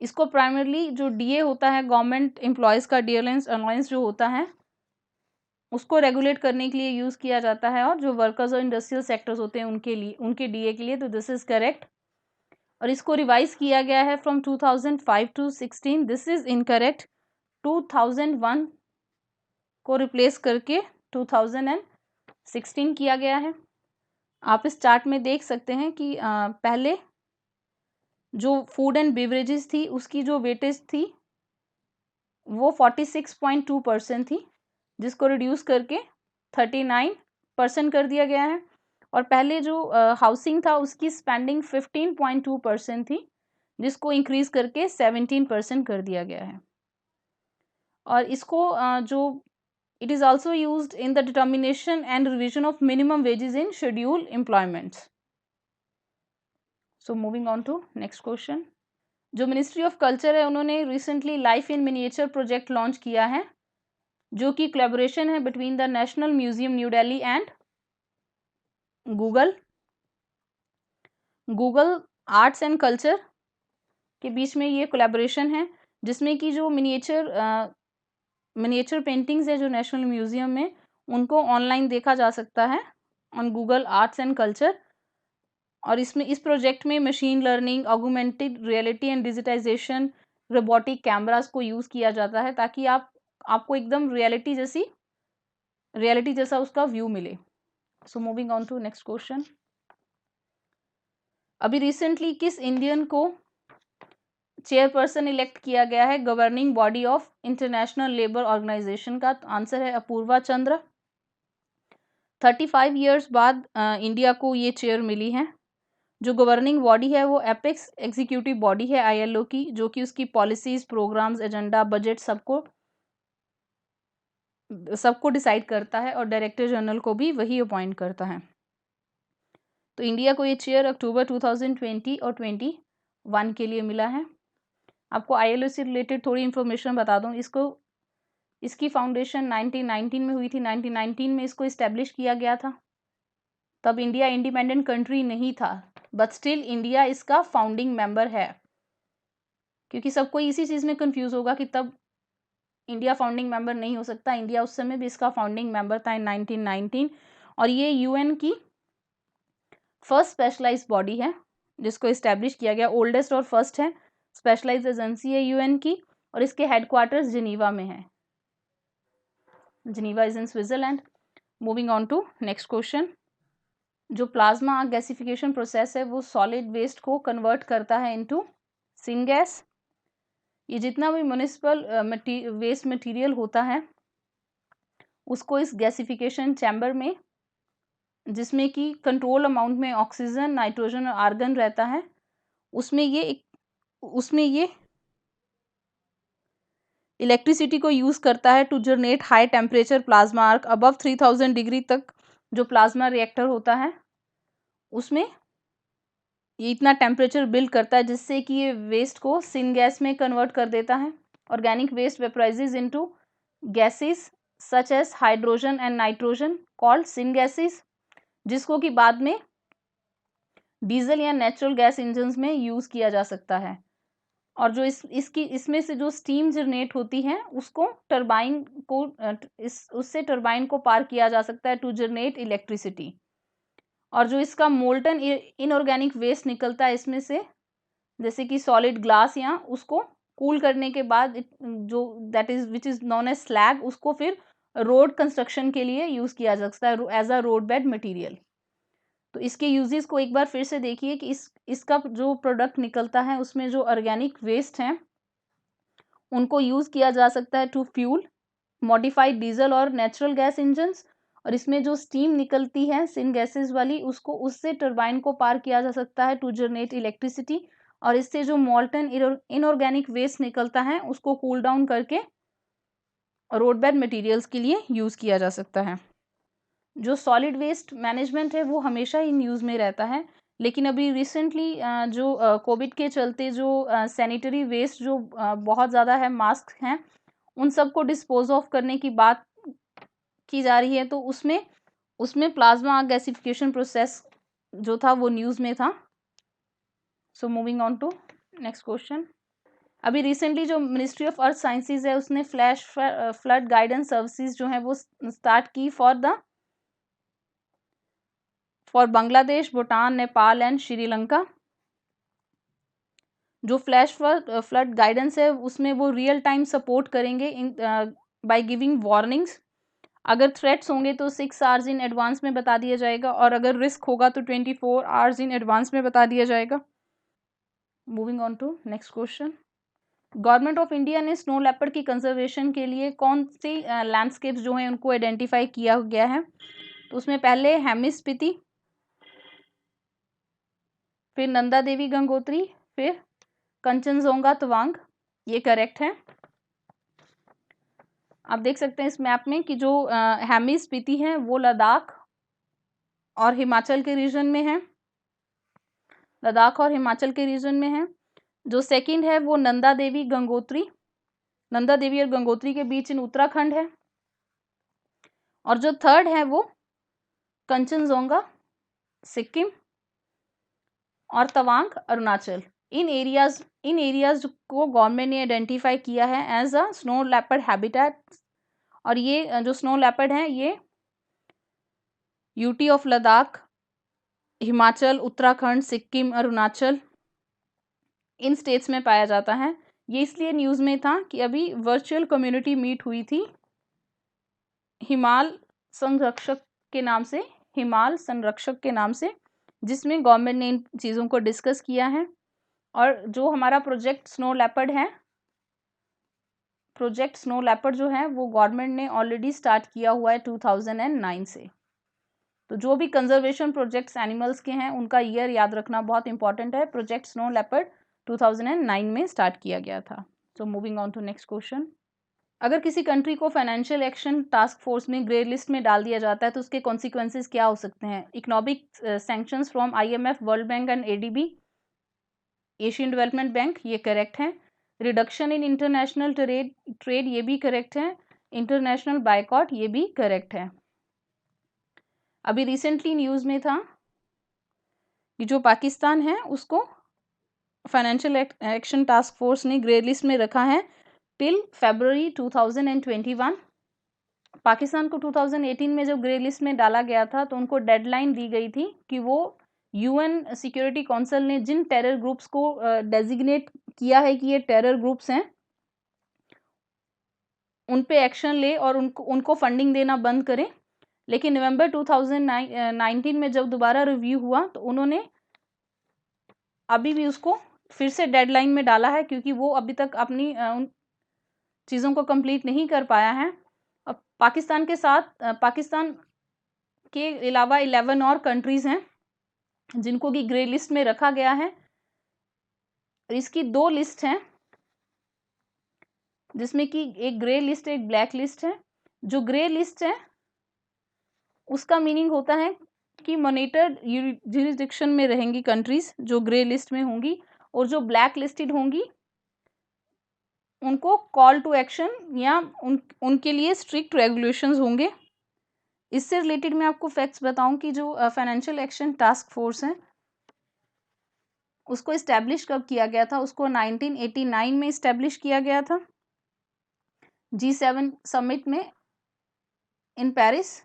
इसको प्राइमरली जो DA होता है, गवर्नमेंट एम्प्लॉयज़ का डे अलाउंस जो होता है उसको रेगुलेट करने के लिए यूज़ किया जाता है, और जो वर्कर्स और इंडस्ट्रियल सेक्टर्स होते हैं उनके लिए, उनके DA के लिए, तो दिस इज करेक्ट। और इसको रिवाइज किया गया है from 2005 to 16, this is incorrect. 2001 को रिप्लेस करके 2016 किया गया है। आप इस चार्ट में देख सकते हैं कि पहले जो फूड एंड बेवरेजेस थी उसकी जो वेटेज थी वो 46.2% थी, जिसको रिड्यूस करके 39% कर दिया गया है। और पहले जो हाउसिंग था उसकी स्पेंडिंग 15.2% थी, जिसको इंक्रीज करके 17% कर दिया गया है। और इसको जो it is also used in the determination and revision of minimum wages in schedule employments. So moving on to next question. जो मिनिस्ट्री ऑफ कल्चर है उन्होंने recently life in miniature project launch किया है, जो कि कोलैबोरेशन है between the national museum new Delhi and Google arts and culture के बीच में ये कोलैबोरेशन है, जिसमें कि जो मिनिएचर पेंटिंग्स है जो नेशनल म्यूजियम में, उनको ऑनलाइन देखा जा सकता है on Google arts and culture. और इसमें इस प्रोजेक्ट में machine learning, augmented reality and digitisation, robotic cameras को यूज़ किया जाता है, ताकि आपको एकदम रियलिटी जैसा उसका व्यू मिले। So moving on to next question. अभी रिसेंटली किस इंडियन को चेयरपर्सन इलेक्ट किया गया है governing body of international labour organisation का? आंसर है अपूर्वा चंद्र। 35 ईयर्स बाद इंडिया को ये चेयर मिली है। जो गवर्निंग बॉडी है वो एपेक्स एग्जीक्यूटिव बॉडी है ILO की, जो कि उसकी पॉलिसीज, प्रोग्राम्स, एजेंडा, बजट सबको डिसाइड करता है, और डायरेक्टर जनरल को भी वही अपॉइंट करता है। तो इंडिया को ये चेयर अक्टूबर 2020 और 21 के लिए मिला है। आपको ILO से रिलेटेड थोड़ी इन्फॉर्मेशन बता दूं, इसकी फाउंडेशन 1919 में हुई थी। 1919 में इसको इस्टेब्लिश किया गया था। तब इंडिया इंडिपेंडेंट कंट्री नहीं था, बट स्टिल इंडिया इसका फाउंडिंग मेंबर है, क्योंकि सबको इसी चीज़ में कंफ्यूज होगा कि तब इंडिया फाउंडिंग मेंबर नहीं हो सकता, इंडिया उस समय भी इसका फाउंडिंग मेंबर था इन 1919। और ये यूएन की फर्स्ट स्पेशलाइज्ड बॉडी है जिसको इस्टेब्लिश किया गया, ओल्डेस्ट और फर्स्ट है, स्पेशलाइज्ड एजेंसी है यूएन की, और इसके हेडक्वार्टर्स जिनीवा में है। Geneva is in Switzerland. Moving on to next question. जो प्लाज्मा गैसिफिकेशन प्रोसेस है वो सॉलिड वेस्ट को कन्वर्ट करता है इनटू सिनगैस। ये जितना भी म्युनिसिपल वेस्ट मटेरियल होता है उसको इस गैसिफिकेशन चैम्बर में, जिसमें कि कंट्रोल अमाउंट में ऑक्सीजन, नाइट्रोजन और आर्गन रहता है, उसमें ये इलेक्ट्रिसिटी को यूज़ करता है to generate high temperature plasma arc. Above 3000 degree तक जो प्लाज्मा रिएक्टर होता है उसमें ये इतना टेम्परेचर बिल्ड करता है जिससे कि ये वेस्ट को सिन गैस में कन्वर्ट कर देता है। Organic waste vaporises into gases such as hydrogen and nitrogen called syn gases, जिसको कि बाद में डीजल या नेचुरल गैस इंजन्स में यूज़ किया जा सकता है। और जो इसमें से जो स्टीम जनरेट होती है उसको टरबाइन को उससे टरबाइन को पार किया जा सकता है टू जनरेट इलेक्ट्रिसिटी। और जो इसका मोल्टन इनऑर्गेनिक वेस्ट निकलता है इसमें से, जैसे कि सॉलिड ग्लास, या उसको कूल करने के बाद जो that is which is known as slag, उसको फिर रोड कंस्ट्रक्शन के लिए यूज़ किया जा सकता है as a road bed material. तो इसके यूजेस को एक बार फिर से देखिए कि इसका जो प्रोडक्ट निकलता है उसमें जो ऑर्गेनिक वेस्ट हैं उनको यूज़ किया जा सकता है टू फ्यूल मॉडिफाइड डीजल और नेचुरल गैस इंजन्स। और इसमें जो स्टीम निकलती है सिन गैसेस वाली, उसको उससे टरबाइन को पार किया जा सकता है टू जनरेट इलेक्ट्रिसिटी। और इससे जो मॉल्टन इनऑर्गेनिक वेस्ट निकलता है उसको कूल डाउन करके रोड बेड मटेरियल्स के लिए यूज़ किया जा सकता है। जो सॉलिड वेस्ट मैनेजमेंट है वो हमेशा इन यूज़ में रहता है, लेकिन अभी रिसेंटली जो कोविड के चलते जो सैनिटरी वेस्ट जो बहुत ज़्यादा है, मास्क हैं, उन सबको डिस्पोज ऑफ करने की बात की जा रही है। तो उसमें प्लाज्मा गैसिफिकेशन प्रोसेस जो था वो न्यूज़ में था। So moving on to next question. अभी रिसेंटली जो मिनिस्ट्री ऑफ अर्थ साइंसेज है उसने फ्लैश फ्लड गाइडेंस सर्विसेज जो है वो स्टार्ट की फॉर बांग्लादेश, भूटान, नेपाल एंड श्रीलंका। जो फ्लैश फ्लड गाइडेंस है उसमें वो रियल टाइम सपोर्ट करेंगे बाय गिविंग वार्निंग्स। अगर थ्रेट्स होंगे तो 6 आवर्स इन एडवांस में बता दिया जाएगा, और अगर रिस्क होगा तो 24 आवर्स इन एडवांस में बता दिया जाएगा। Moving on to next question. Government of India ने स्नो लेपर्ड की कंजर्वेशन के लिए कौन सी लैंडस्केप्स जो हैं उनको आइडेंटिफाई किया गया है? तो उसमें पहले हेमिस स्पीति, फिर नंदा देवी गंगोत्री, फिर कंचनजोंगा तवांग। ये करेक्ट है। आप देख सकते हैं इस मैप में कि जो हेमिस स्पीति है वो लद्दाख और हिमाचल के रीजन में है, लद्दाख और हिमाचल के रीजन में है। जो सेकंड है वो नंदा देवी गंगोत्री, नंदा देवी और गंगोत्री के बीच इन उत्तराखंड है। और जो थर्ड है वो कंचनजोंगा सिक्किम और तवांग अरुणाचल। इन एरियाज को गवर्नमेंट ने आइडेंटिफाई किया है as a snow leopard habitat. और ये जो स्नो लेपर्ड है ये यूटी ऑफ लद्दाख, हिमाचल, उत्तराखंड, सिक्किम, अरुणाचल, इन स्टेट्स में पाया जाता है। ये इसलिए न्यूज़ में था कि अभी वर्चुअल कम्युनिटी मीट हुई थी हिमाल संरक्षक के नाम से, हिमाल संरक्षक के नाम से, जिसमें गवर्नमेंट ने इन चीज़ों को डिस्कस किया है। और जो हमारा प्रोजेक्ट स्नो लेपर्ड है, प्रोजेक्ट स्नो लेपर्ड जो है वो गवर्नमेंट ने ऑलरेडी स्टार्ट किया हुआ है 2009 से। तो जो भी कंजर्वेशन प्रोजेक्ट्स एनिमल्स के हैं उनका ईयर याद रखना बहुत इंपॉर्टेंट है। प्रोजेक्ट स्नो लेपर्ड 2009 में स्टार्ट किया गया था। So moving on to next question. अगर किसी कंट्री को फाइनेंशियल एक्शन टास्क फोर्स में ग्रे लिस्ट में डाल दिया जाता है तो उसके कॉन्सिक्वेंसेज क्या हो सकते हैं? Economic sanctions from IMF, world bank and ADB, Asian development bank, ये करेक्ट है। रिडक्शन इन इंटरनेशनल ट्रेड, ये भी करेक्ट है। इंटरनेशनल बायकॉट, ये भी करेक्ट है। अभी रिसेंटली न्यूज़ में था कि जो पाकिस्तान है उसको फाइनेंशियल एक्शन टास्क फोर्स ने ग्रे लिस्ट में रखा है टिल February 2021। पाकिस्तान को 2018 में जब ग्रे लिस्ट में डाला गया था तो उनको डेडलाइन दी गई थी कि वो यूएन सिक्योरिटी काउंसिल ने जिन टेरर ग्रुप्स को डेजिग्नेट किया है कि ये टेरर ग्रुप्स हैं, उन पे एक्शन ले और उनको फंडिंग देना बंद करें। लेकिन नवंबर 2019 में जब दोबारा रिव्यू हुआ तो उन्होंने अभी भी उसको फिर से डेडलाइन में डाला है, क्योंकि वो अभी तक अपनी उन चीज़ों को कंप्लीट नहीं कर पाया है। अब पाकिस्तान के साथ पाकिस्तान के अलावा 11 और कंट्रीज़ हैं जिनको कि ग्रे लिस्ट में रखा गया है। इसकी 2 लिस्ट हैं, जिसमें कि एक ग्रे लिस्ट एक ब्लैक लिस्ट है। जो ग्रे लिस्ट है उसका मीनिंग होता है कि मॉनिटर्ड जुरिस्डिक्शन में रहेंगी कंट्रीज जो ग्रे लिस्ट में होंगी, और जो ब्लैक लिस्टेड होंगी उनको कॉल टू एक्शन या उनके लिए स्ट्रिक्ट रेगुलेशंस होंगे। इससे रिलेटेड मैं आपको फैक्ट्स बताऊं कि जो फाइनेंशियल एक्शन टास्क फोर्स है उसको इस्टेब्लिश कब किया गया था। उसको 1989 में इस्टेब्लिश किया गया था G7 समिट में इन पेरिस,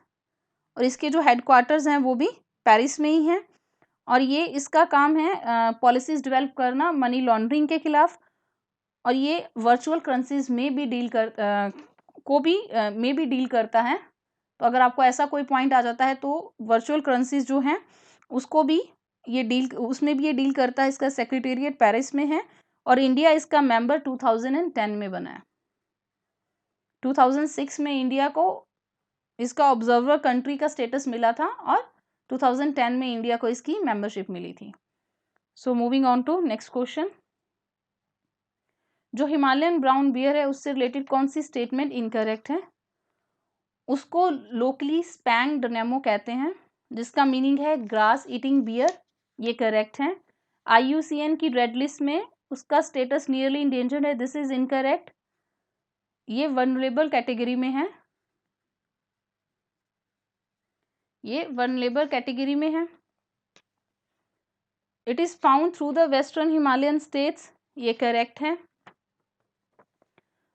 और इसके जो हेडक्वार्टर्स हैं वो भी पेरिस में ही हैं। और ये इसका काम है पॉलिसीज डेवलप करना मनी लॉन्ड्रिंग के खिलाफ, और ये वर्चुअल करेंसीज में भी डील करता है। तो अगर आपको ऐसा कोई पॉइंट आ जाता है तो वर्चुअल करेंसीज जो हैं उसको भी उसमें भी ये डील करता है। इसका सेक्रेटेरिएट पेरिस में है और इंडिया इसका मेंबर 2010 में बना है। 2006 में इंडिया को इसका ऑब्जर्वर कंट्री का स्टेटस मिला था और 2010 में इंडिया को इसकी मेंबरशिप मिली थी। So moving on to next question. जो हिमालयन ब्राउन बियर है उससे रिलेटेड कौन सी स्टेटमेंट इनकरेक्ट है। उसको लोकली स्पैंग डनेमो कहते हैं, जिसका मीनिंग है ग्रास ईटिंग बियर, ये करेक्ट है। IUCN की रेड लिस्ट में उसका स्टेटस नियरली इंडेंजर्ड है, दिस इज इनकरेक्ट, ये वनरेबल कैटेगरी में है, ये वनरेबल कैटेगरी में है। It is found through the western Himalayan states, ये करेक्ट है।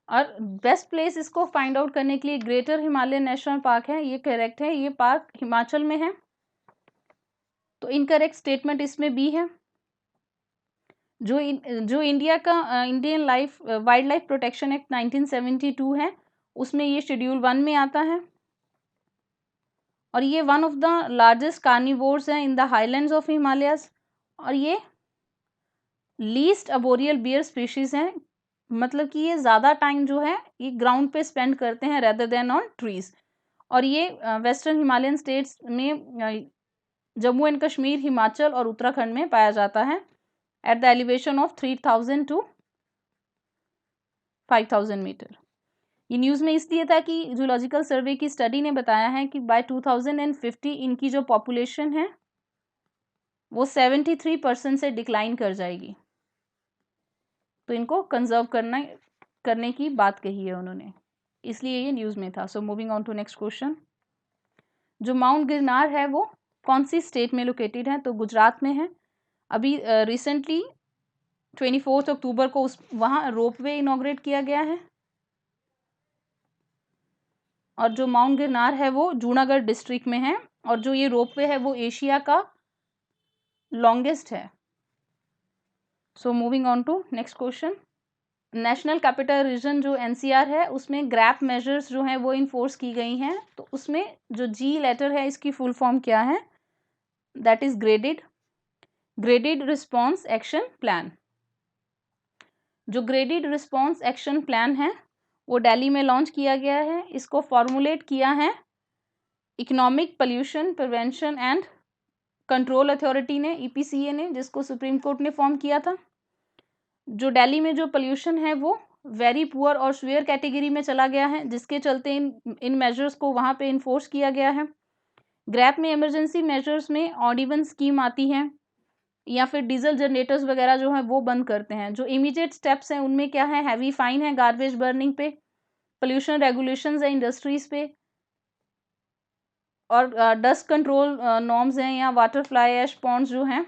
और बेस्ट प्लेस इसको फाइंड आउट करने के लिए ग्रेटर हिमालयन नेशनल पार्क है, ये करेक्ट है, ये पार्क हिमाचल में है। तो इनकरेक्ट स्टेटमेंट इसमें बी है। जो इंडिया का Indian wild life protection act 1972 है उसमें ये शेड्यूल 1 में आता है, और ये one of the largest carnivores हैं in the highlands of Himalayas, और ये लीस्ट अबोरियल बियर स्पीशीज हैं, मतलब कि ये ज़्यादा टाइम जो है ये ग्राउंड पे स्पेंड करते हैं रेदर देन ऑन ट्रीज। और ये वेस्टर्न हिमालयन स्टेट्स में जम्मू एंड कश्मीर, हिमाचल और उत्तराखंड में पाया जाता है at the elevation of 3000 to 5000 metre. ये न्यूज़ में इसलिए था कि जूलॉजिकल सर्वे की स्टडी ने बताया है कि बाय 2050 इनकी जो पॉपुलेशन है वो 73% से डिक्लाइन कर जाएगी। तो इनको कंजर्व करने की बात कही है उन्होंने, इसलिए ये न्यूज़ में था। So moving on to next question. जो माउंट गिरनार है वो कौन सी स्टेट में लोकेटेड है, तो गुजरात में है। अभी रिसेंटली 24 अक्टूबर को वहाँ रोपवे इनॉग्रेट किया गया है, और जो माउंट गिरनार है वो जूनागढ़ डिस्ट्रिक्ट में है, और जो ये रोपवे है वो एशिया का लॉन्गेस्ट है। So moving on to next question. National capital region जो NCR है उसमें ग्रैप मेजर्स जो हैं वो इन्फोर्स की गई हैं, तो उसमें जो G लेटर है इसकी फुल फॉर्म क्या है, that is graded response action plan. जो ग्रेडेड रिस्पॉन्स एक्शन प्लान है वो दिल्ली में लॉन्च किया गया है। इसको फॉर्मुलेट किया है economic pollution prevention and control authority ने, EPCA ने, जिसको सुप्रीम कोर्ट ने फॉर्म किया था। जो दिल्ली में जो पोल्यूशन है वो वेरी पुअर और सीवियर कैटेगरी में चला गया है, जिसके चलते इन मेजर्स को वहाँ पे इन्फोर्स किया गया है। ग्रैप में इमरजेंसी मेजर्स में ऑड इवन स्कीम आती है, या फिर डीजल जनरेटर्स वगैरह जो है वो बंद करते हैं। जो इमीडिएट स्टेप्स हैं उनमें क्या है, हैवी फाइन है गार्बेज बर्निंग पे, पोल्यूशन रेगुलेशंस है इंडस्ट्रीज पे, और डस्ट कंट्रोल नॉर्म्स हैं या वाटर फ्लाई ऐश पॉन्ड्स जो हैं,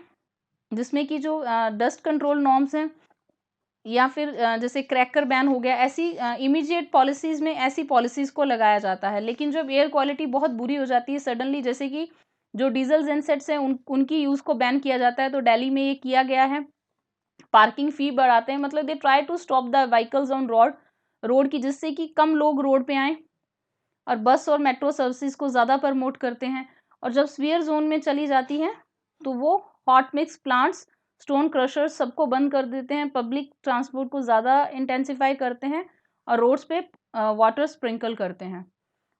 जिसमें कि जो डस्ट कंट्रोल नॉर्म्स हैं या फिर जैसे क्रैकर बैन हो गया, ऐसी इमीडिएट पॉलिसीज़ में ऐसी पॉलिसीज़ को लगाया जाता है। लेकिन जब एयर क्वालिटी बहुत बुरी हो जाती है सडनली, जैसे कि जो डीजल जेनसेट्स हैं उनकी यूज़ को बैन किया जाता है, तो दिल्ली में ये किया गया है। पार्किंग फ़ी बढ़ाते हैं, मतलब they try to stop the vehicles on road की, जिससे कि कम लोग रोड पे आएँ, और बस और मेट्रो सर्विसेज़ को ज़्यादा प्रमोट करते हैं। और जब स्फीयर ज़ोन में चली जाती हैं, तो वो hot mix plants, stone crushers सबको बंद कर देते हैं, पब्लिक ट्रांसपोर्ट को ज़्यादा इंटेंसिफाई करते हैं और रोड्स पे वाटर स्प्रिंकल करते हैं।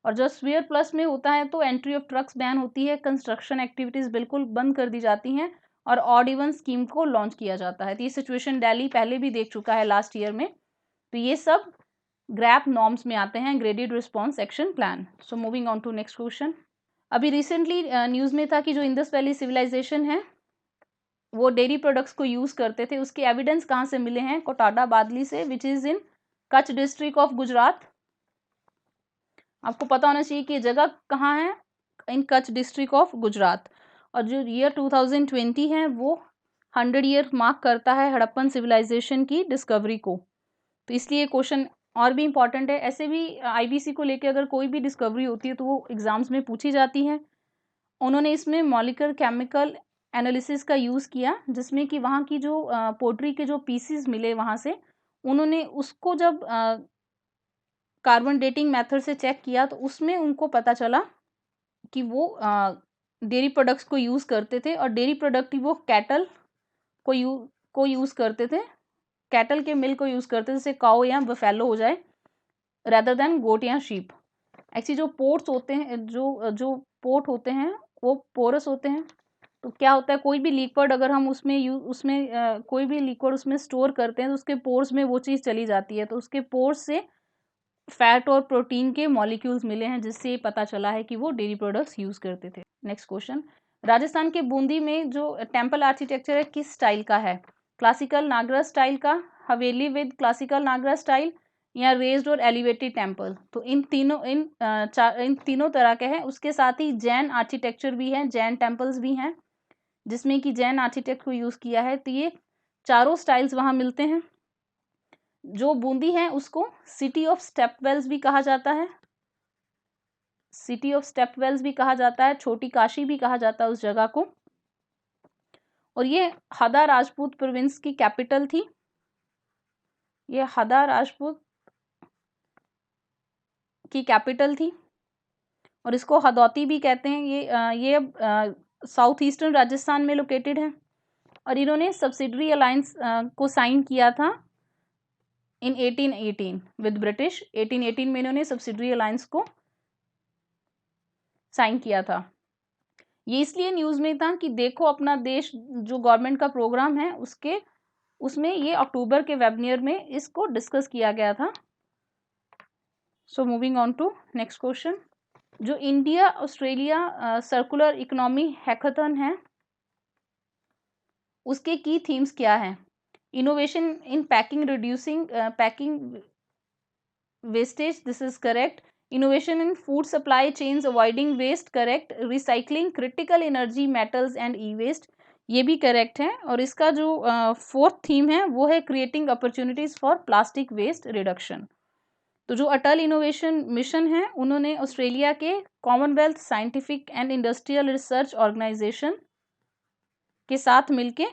और जब स्फीयर प्लस में होता है तो एंट्री ऑफ ट्रक्स बैन होती है, कंस्ट्रक्शन एक्टिविटीज़ बिल्कुल बंद कर दी जाती हैं और ऑड इवन स्कीम को लॉन्च किया जाता है। तो ये सिचुएशन दिल्ली पहले भी देख चुका है लास्ट ईयर में। तो ये सब ग्रैप नॉर्म्स में आते हैं, graded response action plan. So moving on to next question. अभी रिसेंटली न्यूज़ में था कि जो इंडस वैली सिविलाइजेशन है वो डेयरी प्रोडक्ट्स को यूज़ करते थे। उसके एविडेंस कहाँ से मिले हैं? कोटाडा बादली से, which is in Kutch district of Gujarat. आपको पता होना चाहिए कि ये जगह कहाँ है, इन कच्छ डिस्ट्रिक्ट ऑफ गुजरात। और जो ईयर 2020 है वो 100 ईयर मार्क करता है हड़प्पन सिविलाइजेशन की डिस्कवरी को। तो इसलिए क्वेश्चन और भी इम्पॉर्टेंट है। ऐसे भी आईबीसी को लेकर अगर कोई भी डिस्कवरी होती है तो वो एग्जाम्स में पूछी जाती है। उन्होंने इसमें मॉलिक्यूलर केमिकल एनालिसिस का यूज़ किया, जिसमें कि वहाँ की जो पोट्री के जो पीसीज मिले वहाँ से, उन्होंने उसको जब कार्बन डेटिंग मेथड से चेक किया तो उसमें उनको पता चला कि वो डेयरी प्रोडक्ट्स को यूज़ करते थे, और डेयरी प्रोडक्ट वो कैटल को यूज़ करते थे, कैटल के मिल्क को यूज़ करते थे, जैसे काऊ या बफेलो हो जाए, रेदर देन गोट या शीप। एक्चुअली जो पोर्ट्स होते हैं, जो पोर्ट होते हैं वो पोरस होते हैं। तो क्या होता है, कोई भी लिक्विड अगर हम कोई भी लिक्विड उसमें स्टोर करते हैं तो उसके पोर्स में वो चीज़ चली जाती है। तो उसके पोर्स से फैट और प्रोटीन के मॉलिक्यूल्स मिले हैं, जिससे पता चला है कि वो डेयरी प्रोडक्ट्स यूज़ करते थे। Next question. राजस्थान के बूंदी में जो टेम्पल आर्किटेक्चर है किस स्टाइल का है? क्लासिकल नागरा स्टाइल का, हवेली विद क्लासिकल नागरा स्टाइल, या रेज्ड और एलिवेटेड टेम्पल। तो इन तीनों तरह के हैं। उसके साथ ही जैन आर्किटेक्चर भी है, जैन टेम्पल्स भी हैं जिसमें कि जैन आर्किटेक्ट को यूज़ किया है। तो ये चारों स्टाइल्स वहाँ मिलते हैं। जो बूंदी है उसको सिटी ऑफ स्टेप वेल्स भी कहा जाता है, सिटी ऑफ स्टेप वेल्स भी कहा जाता है, छोटी काशी भी कहा जाता है उस जगह को। और ये हदा राजपूत प्रोविंस की कैपिटल थी, ये हदा राजपूत की कैपिटल थी, और इसको हदौती भी कहते हैं। ये साउथ ईस्टर्न राजस्थान में लोकेटेड है। और इन्होंने सब्सिडरी अलायंस को साइन किया था इन 1818 विद ब्रिटिश। 1818 में इन्होंने सब्सिडरी अलायंस को साइन किया था। ये इसलिए न्यूज़ में था कि देखो अपना देश, जो गवर्नमेंट का प्रोग्राम है उसमें ये अक्टूबर के वेबनियर में इसको डिस्कस किया गया था। So moving on to next question. जो India Australia circular economy hackathon है उसके की थीम्स क्या हैं? Innovation in packing, reducing packing wastage, this is correct. Innovation in food supply chains, avoiding waste, correct. Recycling critical energy metals and E waste, ये भी correct है। और इसका जो फोर्थ थीम है वो है creating opportunities for plastic waste reduction. तो जो अटल इनोवेशन मिशन है उन्होंने ऑस्ट्रेलिया के Commonwealth Scientific and Industrial Research Organisation के साथ मिलके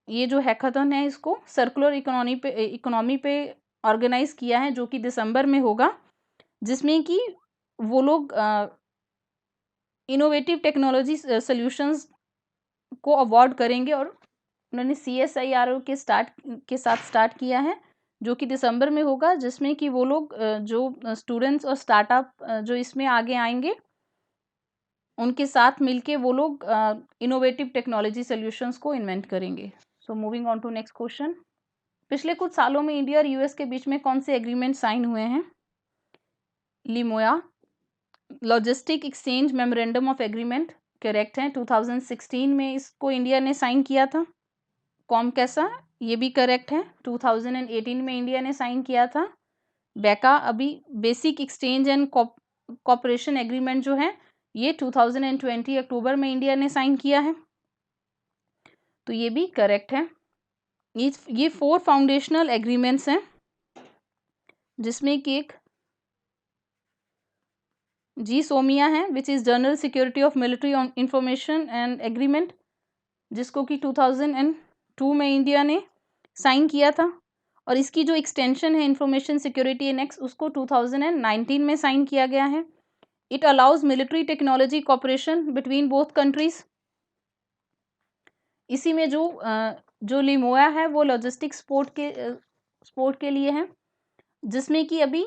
ये जो हैकाथन है इसको सर्कुलर इकोनॉमी पे ऑर्गेनाइज किया है, जो कि दिसंबर में होगा, जिसमें कि वो लोग इनोवेटिव टेक्नोलॉजी सॉल्यूशंस को अवार्ड करेंगे। और उन्होंने CSIRO के साथ स्टार्ट किया है, जो कि दिसंबर में होगा, जिसमें कि वो लोग जो स्टूडेंट्स और स्टार्टअप जो इसमें आगे आएंगे उनके साथ मिलके वो लोग इनोवेटिव टेक्नोलॉजी सॉल्यूशंस को इन्वेंट करेंगे। So moving on to next question. पिछले कुछ सालों में इंडिया और यूएस के बीच में कौन से एग्रीमेंट साइन हुए हैं? LEMOA logistic exchange memorandum of agreement, correct है। 2016 में इसको इंडिया ने साइन किया था। कॉम कैसा, ये भी करेक्ट है। 2018 में इंडिया ने साइन किया था। बेका अभी basic exchange and cooperation agreement जो है ये 2020 अक्टूबर में इंडिया ने साइन किया है, तो ये भी करेक्ट है। ये 4 फाउंडेशनल एग्रीमेंट्स हैं, जिसमें कि एक जी सोमिया है which is general security of military information and agreement, जिसको कि 2002 में इंडिया ने साइन किया था, और इसकी जो एक्सटेंशन है इंफॉर्मेशन सिक्योरिटी एनेक्स उसको 2019 में साइन किया गया है। It allows military technology cooperation between both countries. इसी में जो लिमोया है वो लॉजिस्टिक स्पोर्ट के लिए है, जिसमें कि अभी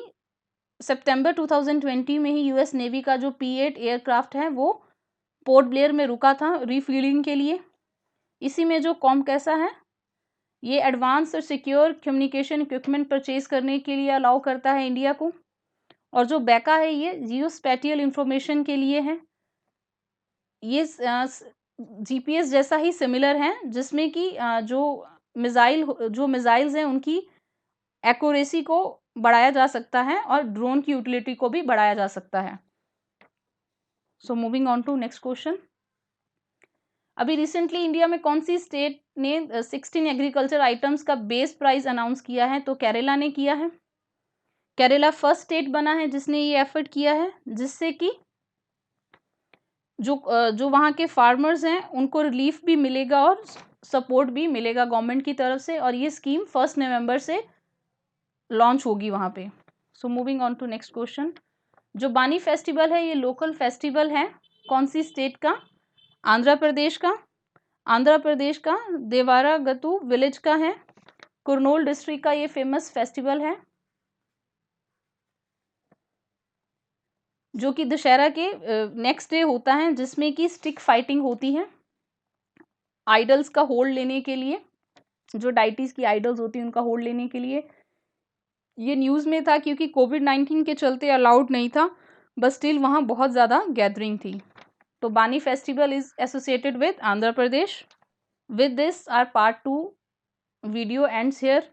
सितंबर 2020 में ही यूएस नेवी का जो P-8 एयरक्राफ्ट है वो पोर्ट ब्लेयर में रुका था रीफ्यूलिंग के लिए। इसी में जो कॉम कैसा है, ये एडवांस और सिक्योर कम्युनिकेशन इक्विपमेंट परचेज करने के लिए अलाउ करता है इंडिया को। और जो बैका है ये जियो स्पैटियल इंफॉर्मेशन के लिए है। ये जीपीएस जैसा ही सिमिलर है, जिसमें कि जो मिसाइल्स हैं उनकी एक्यूरेसी को बढ़ाया जा सकता है और ड्रोन की यूटिलिटी को भी बढ़ाया जा सकता है। So moving on to next question. अभी रिसेंटली इंडिया में कौन सी स्टेट ने 16 एग्रीकल्चर आइटम्स का बेस प्राइस अनाउंस किया है? तो केरला ने किया है। केरला फर्स्ट स्टेट बना है जिसने ये एफर्ट किया है, जिससे कि जो वहाँ के फार्मर्स हैं उनको रिलीफ भी मिलेगा और सपोर्ट भी मिलेगा गवर्नमेंट की तरफ से, और ये स्कीम 1 नवंबर से लॉन्च होगी वहाँ पे। So moving on to next question. जो बानी फेस्टिवल है ये लोकल फेस्टिवल है कौन सी स्टेट का? आंध्र प्रदेश का। आंध्र प्रदेश का देवारागतु विलेज का है। कुर्नूल डिस्ट्रिक्ट का ये फेमस फेस्टिवल है, जो कि दशहरा के नेक्स्ट डे होता है, जिसमें कि स्टिक फाइटिंग होती है आइडल्स का होल्ड लेने के लिए। जो डाइटीज की आइडल्स होती हैं उनका होल्ड लेने के लिए। ये न्यूज़ में था क्योंकि कोविड-19 के चलते अलाउड नहीं था, बट स्टिल वहाँ बहुत ज़्यादा गैदरिंग थी। तो Bani festival is associated with Andhra Pradesh. With this our part 2 video ends here.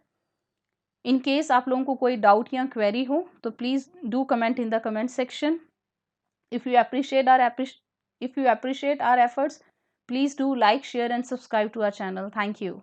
In case आप लोगों को कोई डाउट या क्वेरी हो तो please do comment in the comment section. If you appreciate our efforts, please do like, share and subscribe to our channel. Thank you.